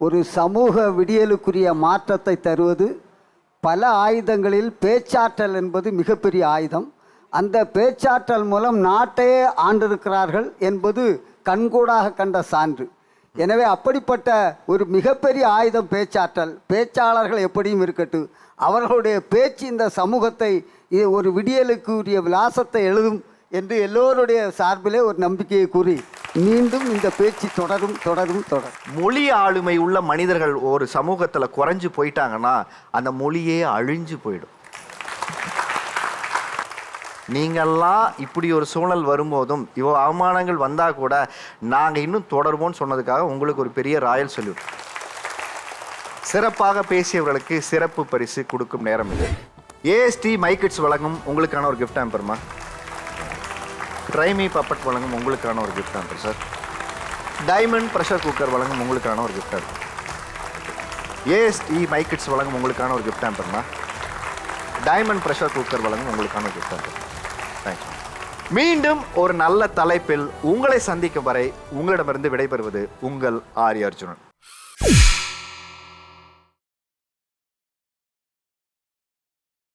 ஒரு சமூக விடியலுக்குரிய மாற்றத்தை தருவது பல ஆயுதங்களில் பேச்சாற்றல் என்பது மிகப்பெரிய ஆயுதம். அந்த பேச்சாற்றல் மூலம் நாட்டையே ஆண்டிருக்கிறார்கள் என்பது கண்கூடாக கண்ட சான்று. எனவே அப்படிப்பட்ட ஒரு மிகப்பெரிய ஆயுதம் பேச்சாற்றல். பேச்சாளர்கள் எப்படியும் இருக்கட்டும், அவர்களுடைய பேச்சு இந்த சமூகத்தை ஒரு விடியலுக்குரிய விலாசத்தை எழுதும் என்று எல்லோருடைய சார்பிலே ஒரு நம்பிக்கையை கூறி மீண்டும் இந்த பேச்சு தொடரும். மொழி ஆளுமை உள்ள மனிதர்கள் ஒரு சமூகத்தில் குறைஞ்சு போயிட்டாங்கன்னா அந்த மொழியே அழிஞ்சு போயிடும். நீங்கள்லாம் இப்படி ஒரு சூழல் வரும்போதும் இவ்வளோ அவமானங்கள் வந்தால் கூட நாங்கள் இன்னும் தொடருவோம்னு சொன்னதுக்காக உங்களுக்கு ஒரு பெரிய ராயல் சல்யூட். சிறப்பாக பேசியவர்களுக்கு சிறப்பு பரிசு கொடுக்கும் நேரம் இது. ஏஎஸ்டி மைக்கிட்ஸ் வழங்கும் உங்களுக்கான ஒரு கிஃப்ட் ஹேம்பர்மா. ட்ரைமி பப்பட் வழங்கும் உங்களுக்கான ஒரு gift hamper sir. Diamond pressure cooker வழங்கும் உங்களுக்கான ஒரு கிஃப்ட் ஹேம்பர். ஏஎஸ்டி மைக்கிட்ஸ் வழங்கும் உங்களுக்கான ஒரு கிஃப்ட் ஹேம்பர்மா. டைமண்ட் ப்ரெஷர் குக்கர் வழங்கும் உங்களுக்கான ஒரு கிஃப்ட் ஹேம்பர். தேங்க்யூ. மீண்டும் ஒரு நல்ல தலைப்பில் உங்களை சந்திக்கும் வரை உங்களிடமிருந்து விடைபெறுவது உங்கள் ஆரி அர்ஜுனன்.